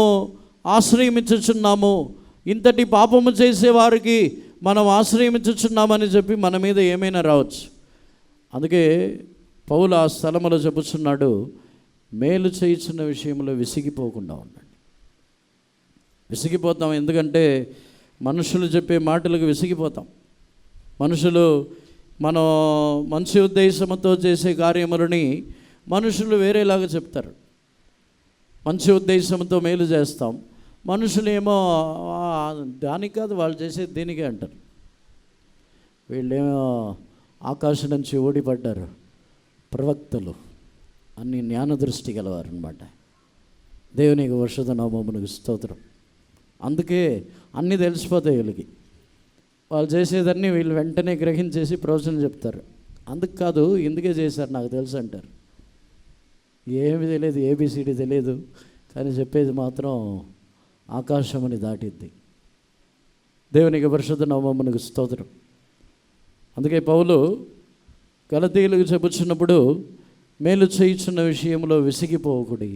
Speaker 3: ఆశ్రయించుచున్నాము, ఇంతటి పాపము చేసేవారికి మనం ఆశ్రయించుచున్నామని చెప్పి మన మీద ఏమైనా రావచ్చు. అందుకే పౌలు ఆ స్థలములో చెప్పుచున్నాడు, మేలు చేయుచున్న విషయంలో విసిగిపోకుండా ఉండండి. విసిగిపోతాం, ఎందుకంటే మనుషులు చెప్పే మాటలకు విసిగిపోతాం. మనుషులు మనం మంచి ఉద్దేశంతో చేసే కార్యములని మనుషులు వేరేలాగా చెప్తారు. మంచి ఉద్దేశంతో మేలు చేస్తాం, మనుషులేమో దానికి కాదు వాళ్ళు చేసేది దీనికే అంటారు. వీళ్ళేమో ఆకాశం నుంచి ఓడిపడ్డారు, ప్రవక్తలు అన్ని జ్ఞాన దృష్టి గలవారు అనమాట. దేవునికి పరిశుద్ధ నామమునకు స్తోత్రం. అందుకే అన్నీ తెలిసిపోతాయి వీళ్ళకి. వాళ్ళు చేసేదన్నీ వీళ్ళు వెంటనే గ్రహించేసి ప్రవచనం చెప్తారు. అందుకు కాదు, ఇందుకే చేశారు నాకు తెలుసు అంటారు. ఏమి తెలియదు, ఏబిసిడి తెలియదు, కానీ చెప్పేది మాత్రం ఆకాశమని దాటిద్ది. దేవునికి పరిశుద్ధ నామమునకు స్తోత్రం. అందుకే పౌలు గలతీయులకు చెప్పుచున్నప్పుడు మేలు చేయుచున్న విషయంలో విసిగిపోకుడి.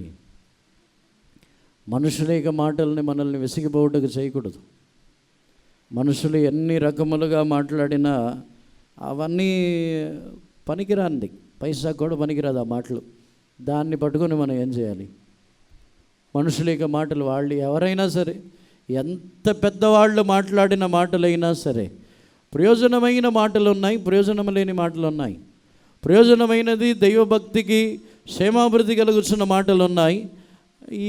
Speaker 3: మనుషుల యొక్క మాటల్ని మనల్ని విసిగిపోవటకు చేయకూడదు. మనుషులు ఎన్ని రకములుగా మాట్లాడినా అవన్నీ పనికిరాంది, పైసా కూడా పనికిరాదు ఆ మాటలు. దాన్ని పట్టుకొని మనం ఏం చేయాలి? మనుషుల యొక్క మాటలు, వాళ్ళు ఎవరైనా సరే, ఎంత పెద్దవాళ్ళు మాట్లాడిన మాటలైనా సరే, ప్రయోజనమైన మాటలు ఉన్నాయి, ప్రయోజనం లేని మాటలు ఉన్నాయి. ప్రయోజనమైనది దైవభక్తికి క్షేమాభివృద్ధి కలుగుతున్న మాటలు ఉన్నాయి.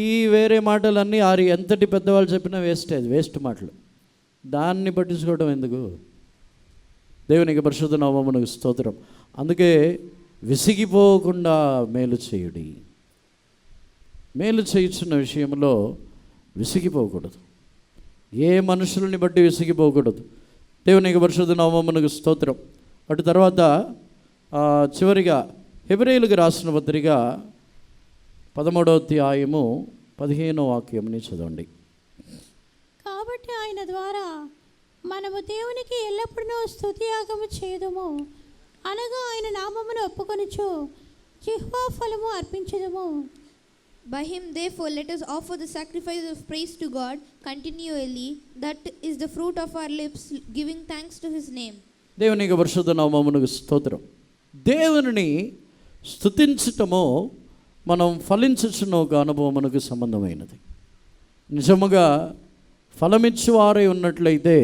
Speaker 3: ఈ వేరే మాటలన్నీ ఎంతటి పెద్దవాళ్ళు చెప్పినా వేస్ట్ మాటలు. దాన్ని పట్టించుకోవడం ఎందుకు? దేవునికి పరిశుద్ధ నామమునకు స్తోత్రం. అందుకే విసిగిపోకుండా మేలు చేయుడి. మేలు చేయుచున్న విషయంలో విసిగిపోకూడదు. ఏ మనుషులని బట్టి విసిగిపోకూడదు. దేవునికి పరిశుద్ధ నామమునకు స్తోత్రం. అటు తర్వాత చివరిగా హెబ్రీయులకు రాసిన పత్రిక 13వ అధ్యాయము 15వ వాక్యంని చదవండి.
Speaker 1: కాబట్టి ఆయన ఆయన ద్వారా మనము దేవునికి ఎల్లప్పుడూ స్తుతియాగము చేయుదుము, అనగా ఆయన నామమును ఒప్పుకొనుచు జిహ్వా ఫలము అర్పించుదుము.
Speaker 2: By him therefore let us offer the sacrifice of praise to God continually, that is the fruit of our lips, giving thanks to his name.
Speaker 3: దేవునికి పరిశుద్ధ నామమునకు స్తోత్రం. దేవునిని స్తుతించటము మనం ఫలించుచున్న ఒక అనుభవమునకు సంబంధమైనది. నిజముగా ఫలమిచ్చువారై ఉన్నట్లయితే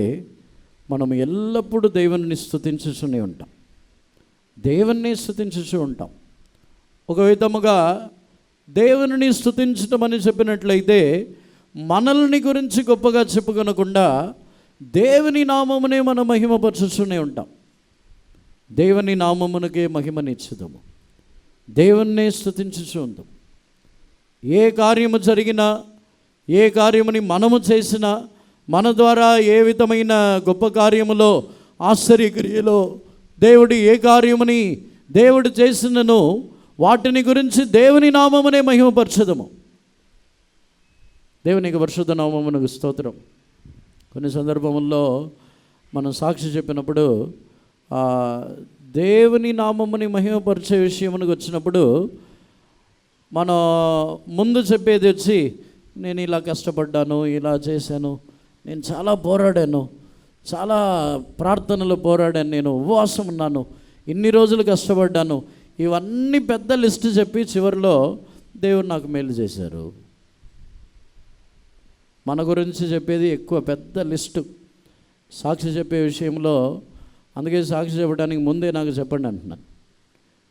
Speaker 3: మనం ఎల్లప్పుడూ దేవుని స్తుతించుచునే ఉంటాం, దేవుణ్ణి స్తుతించుచూ ఉంటాం. ఒక విధముగా దేవుని స్తుతించటం అని చెప్పినట్లయితే మనల్ని గురించి గొప్పగా చెప్పుకొనకుండా దేవుని నామమునే మనం మహిమపరచుతూనే ఉంటాం. దేవుని నామమునకే మహిమనిచ్చుదాము, దేవుణ్ణే స్తుతించుచూ ఉందాం. ఏ కార్యము జరిగినా, ఏ కార్యముని మనము చేసినా, మన ద్వారా ఏ విధమైన గొప్ప కార్యములో, ఆశ్చర్యక్రియలో దేవుడు ఏ కార్యముని దేవుడు చేసినను వాటిని గురించి దేవుని నామమునే మహిమపరచదము. దేవునికి పరిశుద్ధ నామమునకు స్తోత్రం. కొన్ని సందర్భముల్లో మనం సాక్షి చెప్పినప్పుడు దేవుని నామముని మహిమపరిచే విషయమునికి వచ్చినప్పుడు మనం ముందు చెప్పేది వచ్చి, నేను ఇలా కష్టపడ్డాను, ఇలా చేశాను, నేను చాలా పోరాడాను, చాలా ప్రార్థనలు పోరాడాను, నేను ఉపవాసం ఉన్నాను, ఇన్ని రోజులు కష్టపడ్డాను, ఇవన్నీ పెద్ద లిస్టు చెప్పి చివరిలో దేవుడు నాకు మేలు చేశారు. మన గురించి చెప్పేది ఎక్కువ పెద్ద లిస్టు సాక్షి చెప్పే విషయంలో. అందుకే సాక్షి చెప్పడానికి ముందే నాకు చెప్పండి అంటున్నాను.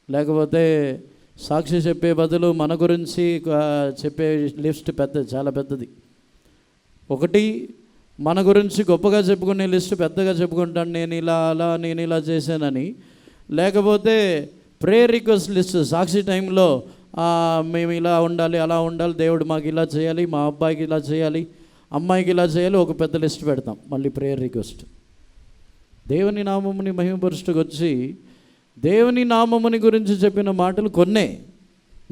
Speaker 3: లేకపోతే సాక్షి చెప్పే బదులు మన గురించి చెప్పే లిస్ట్ చాలా పెద్దది. ఒకటి మన గురించి గొప్పగా చెప్పుకునే లిస్టు పెద్దగా చెప్పుకుంటాను, నేను ఇలా చేశానని. లేకపోతే ప్రేయర్ రిక్వెస్ట్ లిస్ట్ సాక్షి టైంలో మేము ఇలా ఉండాలి, అలా ఉండాలి, దేవుడు మాకు ఇలా చేయాలి, మా అబ్బాయికి ఇలా చేయాలి, అమ్మాయికి ఇలా చేయాలి, ఒక పెద్ద లిస్ట్ పెడతాం. మళ్ళీ ప్రేయర్ రిక్వెస్ట్. దేవుని నామముని మహిమపరుచుటకు వచ్చి దేవుని నామముని గురించి చెప్పిన మాటలు కొన్నే,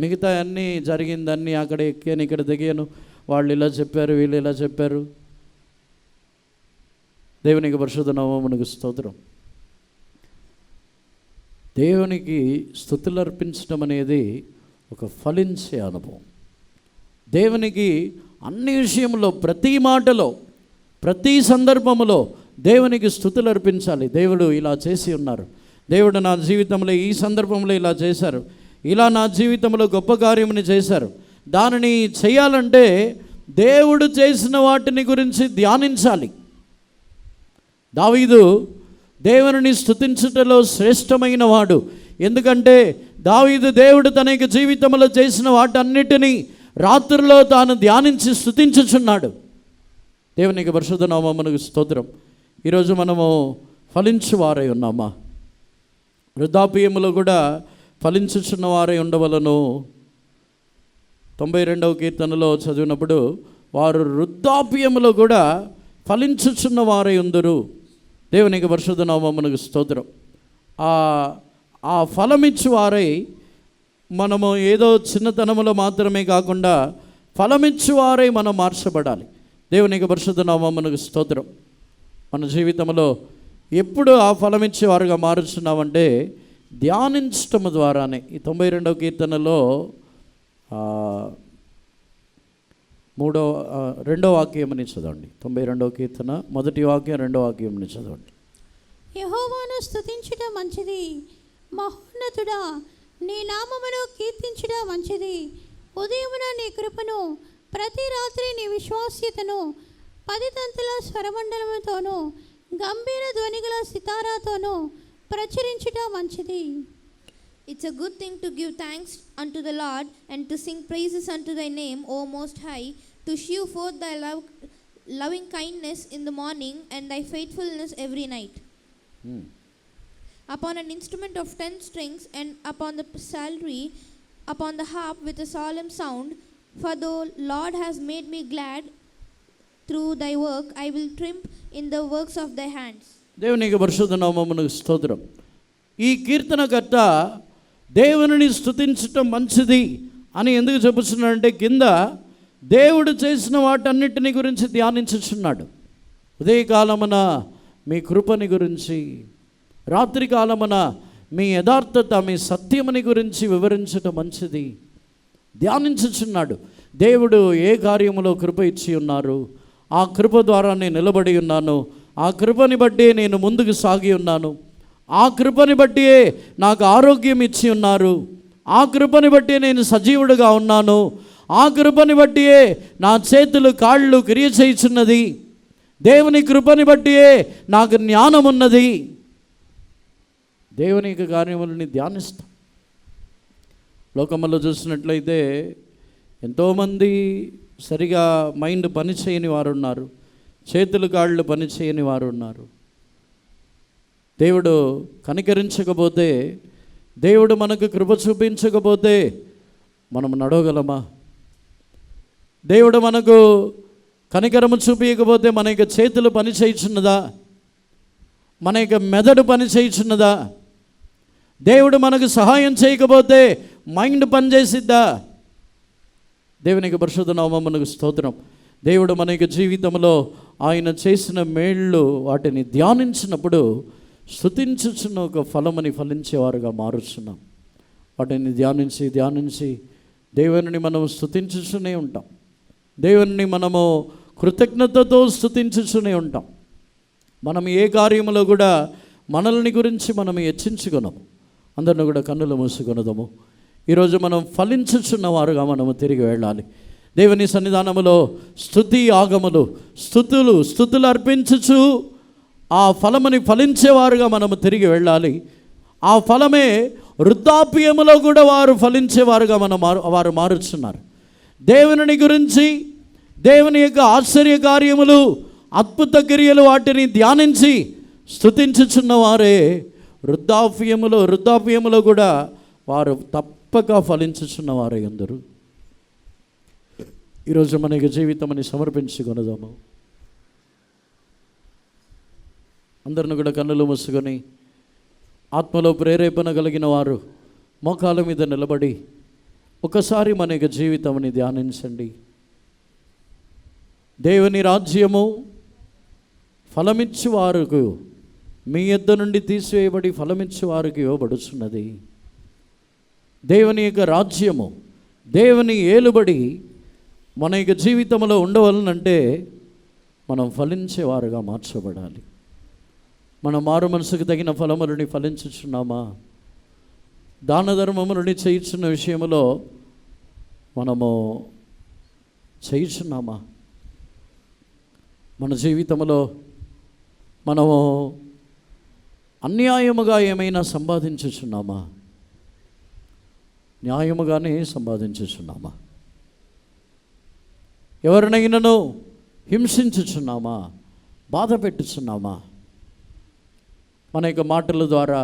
Speaker 3: మిగతా అన్నీ జరిగిందన్నీ అక్కడ ఎక్కాను, ఇక్కడ దిగాను, వాళ్ళు ఇలా చెప్పారు, వీళ్ళు ఇలా చెప్పారు. దేవునికి పరిశుద్ధ నామమునకు స్తోత్రం. దేవునికి స్తుతులు అర్పించడం అనేది ఒక ఫలించే అనుభవం. దేవునికి అన్ని విషయంలో, ప్రతి మాటలో, ప్రతి సందర్భములో దేవునికి స్తుతులు అర్పించాలి. దేవుడు ఇలా చేసి ఉన్నారు, దేవుడు నా జీవితంలో ఈ సందర్భంలో ఇలా చేశారు, ఇలా నా జీవితంలో గొప్ప కార్యముని చేశారు. దానిని చేయాలంటే దేవుడు చేసిన వాటిని గురించి ధ్యానించాలి. దావీదు దేవుని స్తుతించుటలో శ్రేష్టమైన వాడు. ఎందుకంటే దావీదు దేవుడు తన యొక్క జీవితంలో చేసిన వాటన్నిటినీ రాత్రుల్లో తాను ధ్యానించి స్తుతించుచున్నాడు. దేవునికి పరిశుద్ధ నామమునకు స్తోత్రం. ఈరోజు మనము ఫలించు వారై ఉన్నామా? వృద్ధాప్యములో కూడా ఫలించుచున్న వారై ఉండవలను. 92వ కీర్తనలో చదివినప్పుడు వారు వృద్ధాప్యములో కూడా ఫలించుచున్న వారై ఉందరు. దేవునికి పరిశుద్ధ నామమునకు స్తోత్రం. ఆ ఫలమిచ్చు వారై మనము ఏదో చిన్నతనములో మాత్రమే కాకుండా ఫలమిచ్చు వారై మనం మార్చబడాలి. దేవునికి పరిశుద్ధ నామమునకు స్తోత్రం. మన జీవితంలో ఎప్పుడు ఆ ఫలమిచ్చే వారుగా మారుస్తున్నామంటే ధ్యానించటం ద్వారానే. ఈ 92వ కీర్తనలో 2వ వాక్యమని చదవండి. 92వ కీర్తన 1వ వాక్యం 2వ వాక్యంని చదవండి.
Speaker 1: యెహోవాను స్తుతించుట మంచిది, మహోన్నతుడా నీ నామమును కీర్తించుట మంచిది. ఉదయమున నీ కృపను, ప్రతి రాత్రి నీ విశ్వాస్యతను 10 తంతుల స్వరమండలముతోనూ గంభీర ధ్వనిగల సితారాతోనూ ప్రచురించుట మంచిది.
Speaker 2: It's a good thing to give thanks unto the Lord and to sing praises unto thy name, O Most High, to shew forth thy loving kindness in the morning and thy faithfulness every night. Upon an instrument of 10 strings and upon the psaltery, upon the harp with a solemn sound, for the Lord has made me glad through thy work, I will triumph in the works of thy hands.
Speaker 3: దేవునికి పరిశుద్ధ నామమునకు స్తోత్రం. ఈ కీర్తనకర్త దేవునిని స్తుతించటం మంచిది అని ఎందుకు చెప్పుచున్నాడంటే కింద దేవుడు చేసిన వాటన్నిటిని గురించి ధ్యానించుచున్నాడు. ఉదయకాలమున మీ కృపని గురించి, రాత్రికాలమున మీ యథార్థత, మీ సత్యముని గురించి వివరించడం మంచిది. ధ్యానించుచున్నాడు. దేవుడు ఏ కార్యములో కృప ఇచ్చి ఉన్నారు, ఆ కృప ద్వారా నేను నిలబడి ఉన్నాను, ఆ కృపని బట్టి నేను ముందుకు సాగి ఉన్నాను, ఆ కృపని బట్టి నాకు ఆరోగ్యం ఇచ్చి ఉన్నారు, ఆ కృపని బట్టి నేను సజీవుడిగా ఉన్నాను, ఆ కృపని బట్టి నా చేతులు కాళ్ళు క్రియ చేయుచున్నది, దేవుని కృపని బట్టి నాకు జ్ఞానం ఉన్నది. దేవుని యొక్క కార్యములని ధ్యానిస్తాం. లోకములో చూసినట్లయితే ఎంతోమంది సరిగా మైండ్ పని చేయని వారు ఉన్నారు, చేతులు కాళ్ళు పని చేయని వారు ఉన్నారు. దేవుడు కనికరించకపోతే, దేవుడు మనకు కృప చూపించకపోతే మనం నడవగలమా? దేవుడు మనకు కనికరము చూపించకపోతే మన యొక్క చేతులు పని చేయుచున్నదా? మన యొక్క మెదడు పని చేయుచున్నదా? దేవుడు మనకు సహాయం చేయకపోతే మైండ్ పనిచేసిద్దా? దేవునికి పరిశుద్ధ నామమునకు స్తోత్రం. దేవుడు మన యొక్క జీవితంలో ఆయన చేసిన మేళ్ళు వాటిని ధ్యానించినప్పుడు స్తుతించుచున్న ఒక ఫలమని ఫలించేవారుగా మారుస్తున్నాం. వాటిని ధ్యానించి దేవుని మనం స్తుతించుతూనే ఉంటాం. దేవుని మనము కృతజ్ఞతతో స్తుతించుతూనే ఉంటాం. మనం ఏ కార్యములో కూడా మనల్ని గురించి మనం హెచ్చించుకున్నాము. అందరిని కూడా కన్నులు మూసుకొనదము. ఈరోజు మనం ఫలించుచున్న వారుగా మనము తిరిగి వెళ్ళాలి. దేవుని సన్నిధానములో స్తుతి ఆగములు, స్తుతులు అర్పించుచు ఆ ఫలముని ఫలించేవారుగా మనము తిరిగి వెళ్ళాలి. ఆ ఫలమే వృద్ధాప్యములో కూడా వారు ఫలించేవారుగా వారు మారుచున్నారు. దేవుని గురించి, దేవుని యొక్క ఆశ్చర్య కార్యములు, అద్భుత క్రియలు వాటిని ధ్యానించి స్తుతించుచున్న వారే వృద్ధాప్యములో కూడా వారు తప్పక ఫలించుచున్న వారే అందరూ. ఈరోజు మన యొక్క జీవితాన్ని సమర్పించుకొనదాము. అందరిని కూడా కన్నులు మూసుకొని ఆత్మలో ప్రేరేపణ కలిగిన వారు మోకాల మీద నిలబడి ఒకసారి మన యొక్క జీవితాన్ని ధ్యానించండి. దేవుని రాజ్యము ఫలమిచ్చు వారికి మీ యొద్ద నుండి తీసివేయబడి ఫలమిచ్చు వారికి ఇవ్వబడుచున్నది. దేవుని యొక్క రాజ్యము, దేవుని ఏలుబడి మన యొక్క జీవితంలో ఉండవలనంటే మనం ఫలించేవారుగా మార్చబడాలి. మన మారు మనసుకు తగిన ఫలములని ఫలించుచున్నామా? దాన ధర్మములని చేయుచున్న విషయంలో మనము చేయుచున్నామా? మన జీవితంలో మనము అన్యాయముగా ఏమైనా సంపాదించుచున్నామా? న్యాయముగానే సంపాదించుచున్నామా? ఎవరినైనాను హింసించుచున్నామా? బాధ పెట్టుచున్నామా? మన యొక్క మాటల ద్వారా,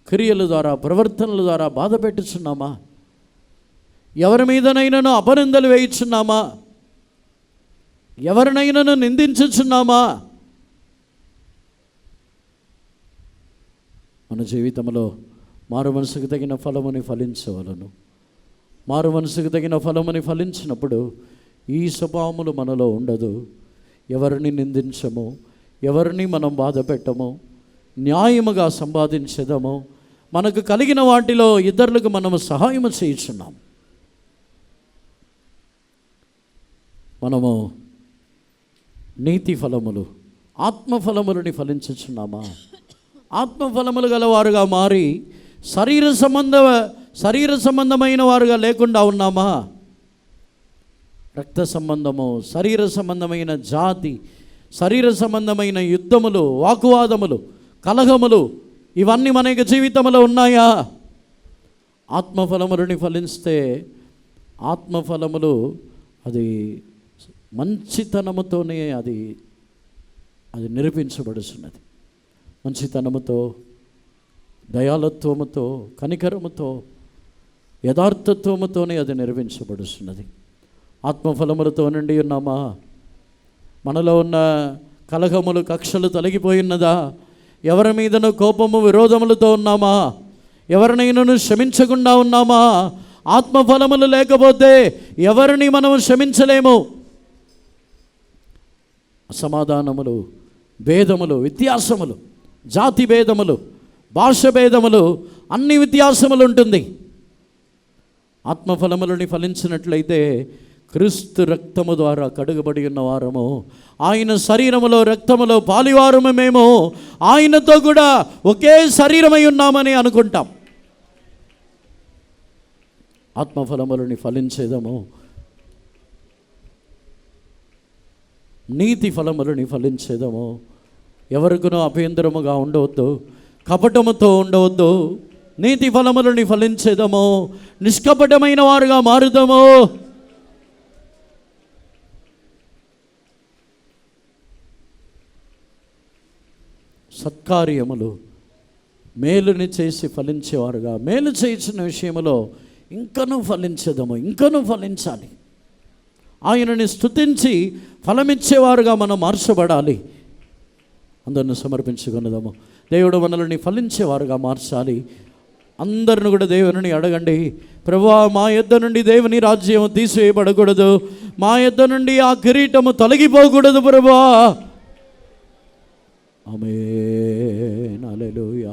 Speaker 3: క్రియల ద్వారా, ప్రవర్తనల ద్వారా బాధ పెట్టుచున్నామా? ఎవరి మీదనైనాను అపనిందలు వేయుచున్నామా? ఎవరినైనాను నిందించుచున్నామా? మన జీవితంలో మారు మనసుకు తగిన ఫలముని ఫలించవలను. మారు మనసుకు తగిన ఫలముని ఫలించినప్పుడు ఈ స్వభావములు మనలో ఉండదు. ఎవరిని నిందించము, ఎవరిని మనం బాధ పెట్టము, న్యాయముగా సంపాదించదము. మనకు కలిగిన వాటిలో ఇతరులకు మనము సహాయము చేయుచున్నాం. మనము నీతి ఫలములు, ఆత్మఫలములని ఫలించుచున్నామా? ఆత్మఫలములు గలవారుగా మారి శరీర సంబంధమైన వారుగా లేకుండా ఉన్నామా? రక్త సంబంధము, శరీర సంబంధమైన జాతి, శరీర సంబంధమైన యుద్ధములు, వాకువాదములు, కలహములు ఇవన్నీ మన యొక్క జీవితంలో ఉన్నాయా? ఆత్మఫలములని ఫలిస్తే ఆత్మఫలములు అది మంచితనముతోనే అది నిరూపించబడుతున్నది. మంచితనముతో, దయాళత్వముతో, కనికరముతో, యథార్థత్వముతోనే అది నిర్వహించబడుతున్నది. ఆత్మఫలములతో నిండి ఉన్నామా? మనలో ఉన్న కలహములు, కక్షలు తొలగిపోయినదా? ఎవరి మీదనో కోపము, విరోధములతో ఉన్నామా? ఎవరినైనాను క్షమించకుండా ఉన్నామా? ఆత్మఫలములు లేకపోతే ఎవరిని మనం క్షమించలేము. అసమాధానములు, భేదములు, వ్యత్యాసములు, జాతి భేదములు, భాష భేదములు, అన్ని వ్యత్యాసములు ఉంటుంది. ఆత్మఫలములని ఫలించినట్లయితే క్రీస్తు రక్తము ద్వారా కడుగబడి ఉన్న వారము, ఆయన శరీరములో రక్తములో పాలివారము మేము, ఆయనతో కూడా ఒకే శరీరమై ఉన్నామని అనుకుంటాం. ఆత్మఫలములని ఫలించేదము, నీతి ఫలములని ఫలించేదము. ఎవరికునూ అభ్యంతరముగా ఉండవద్దు, కపటముతో ఉండవద్దు. నీతి ఫలములని ఫలించేదము, నిష్కపటమైన వారుగా మారుదాము. సత్కార్యములు, మేలుని చేసి ఫలించేవారుగా, మేలు చేసిన విషయంలో ఇంకనూ ఫలించదము, ఇంకనూ ఫలించాలి. ఆయనని స్తుతించి ఫలమిచ్చేవారుగా మనం మార్చబడాలి. అందరిని సమర్పించుకున్నదము. దేవుడు మనల్ని ఫలించేవారుగా మార్చాలి. అందరిని కూడా దేవుని అడగండి, ప్రభువా మా యొద్ద నుండి దేవుని రాజ్యం తీసివేయబడకూడదు, మా యొద్ద నుండి ఆ కిరీటము తొలగిపోకూడదు ప్రభువా. ఆమేన్. హల్లెలూయా.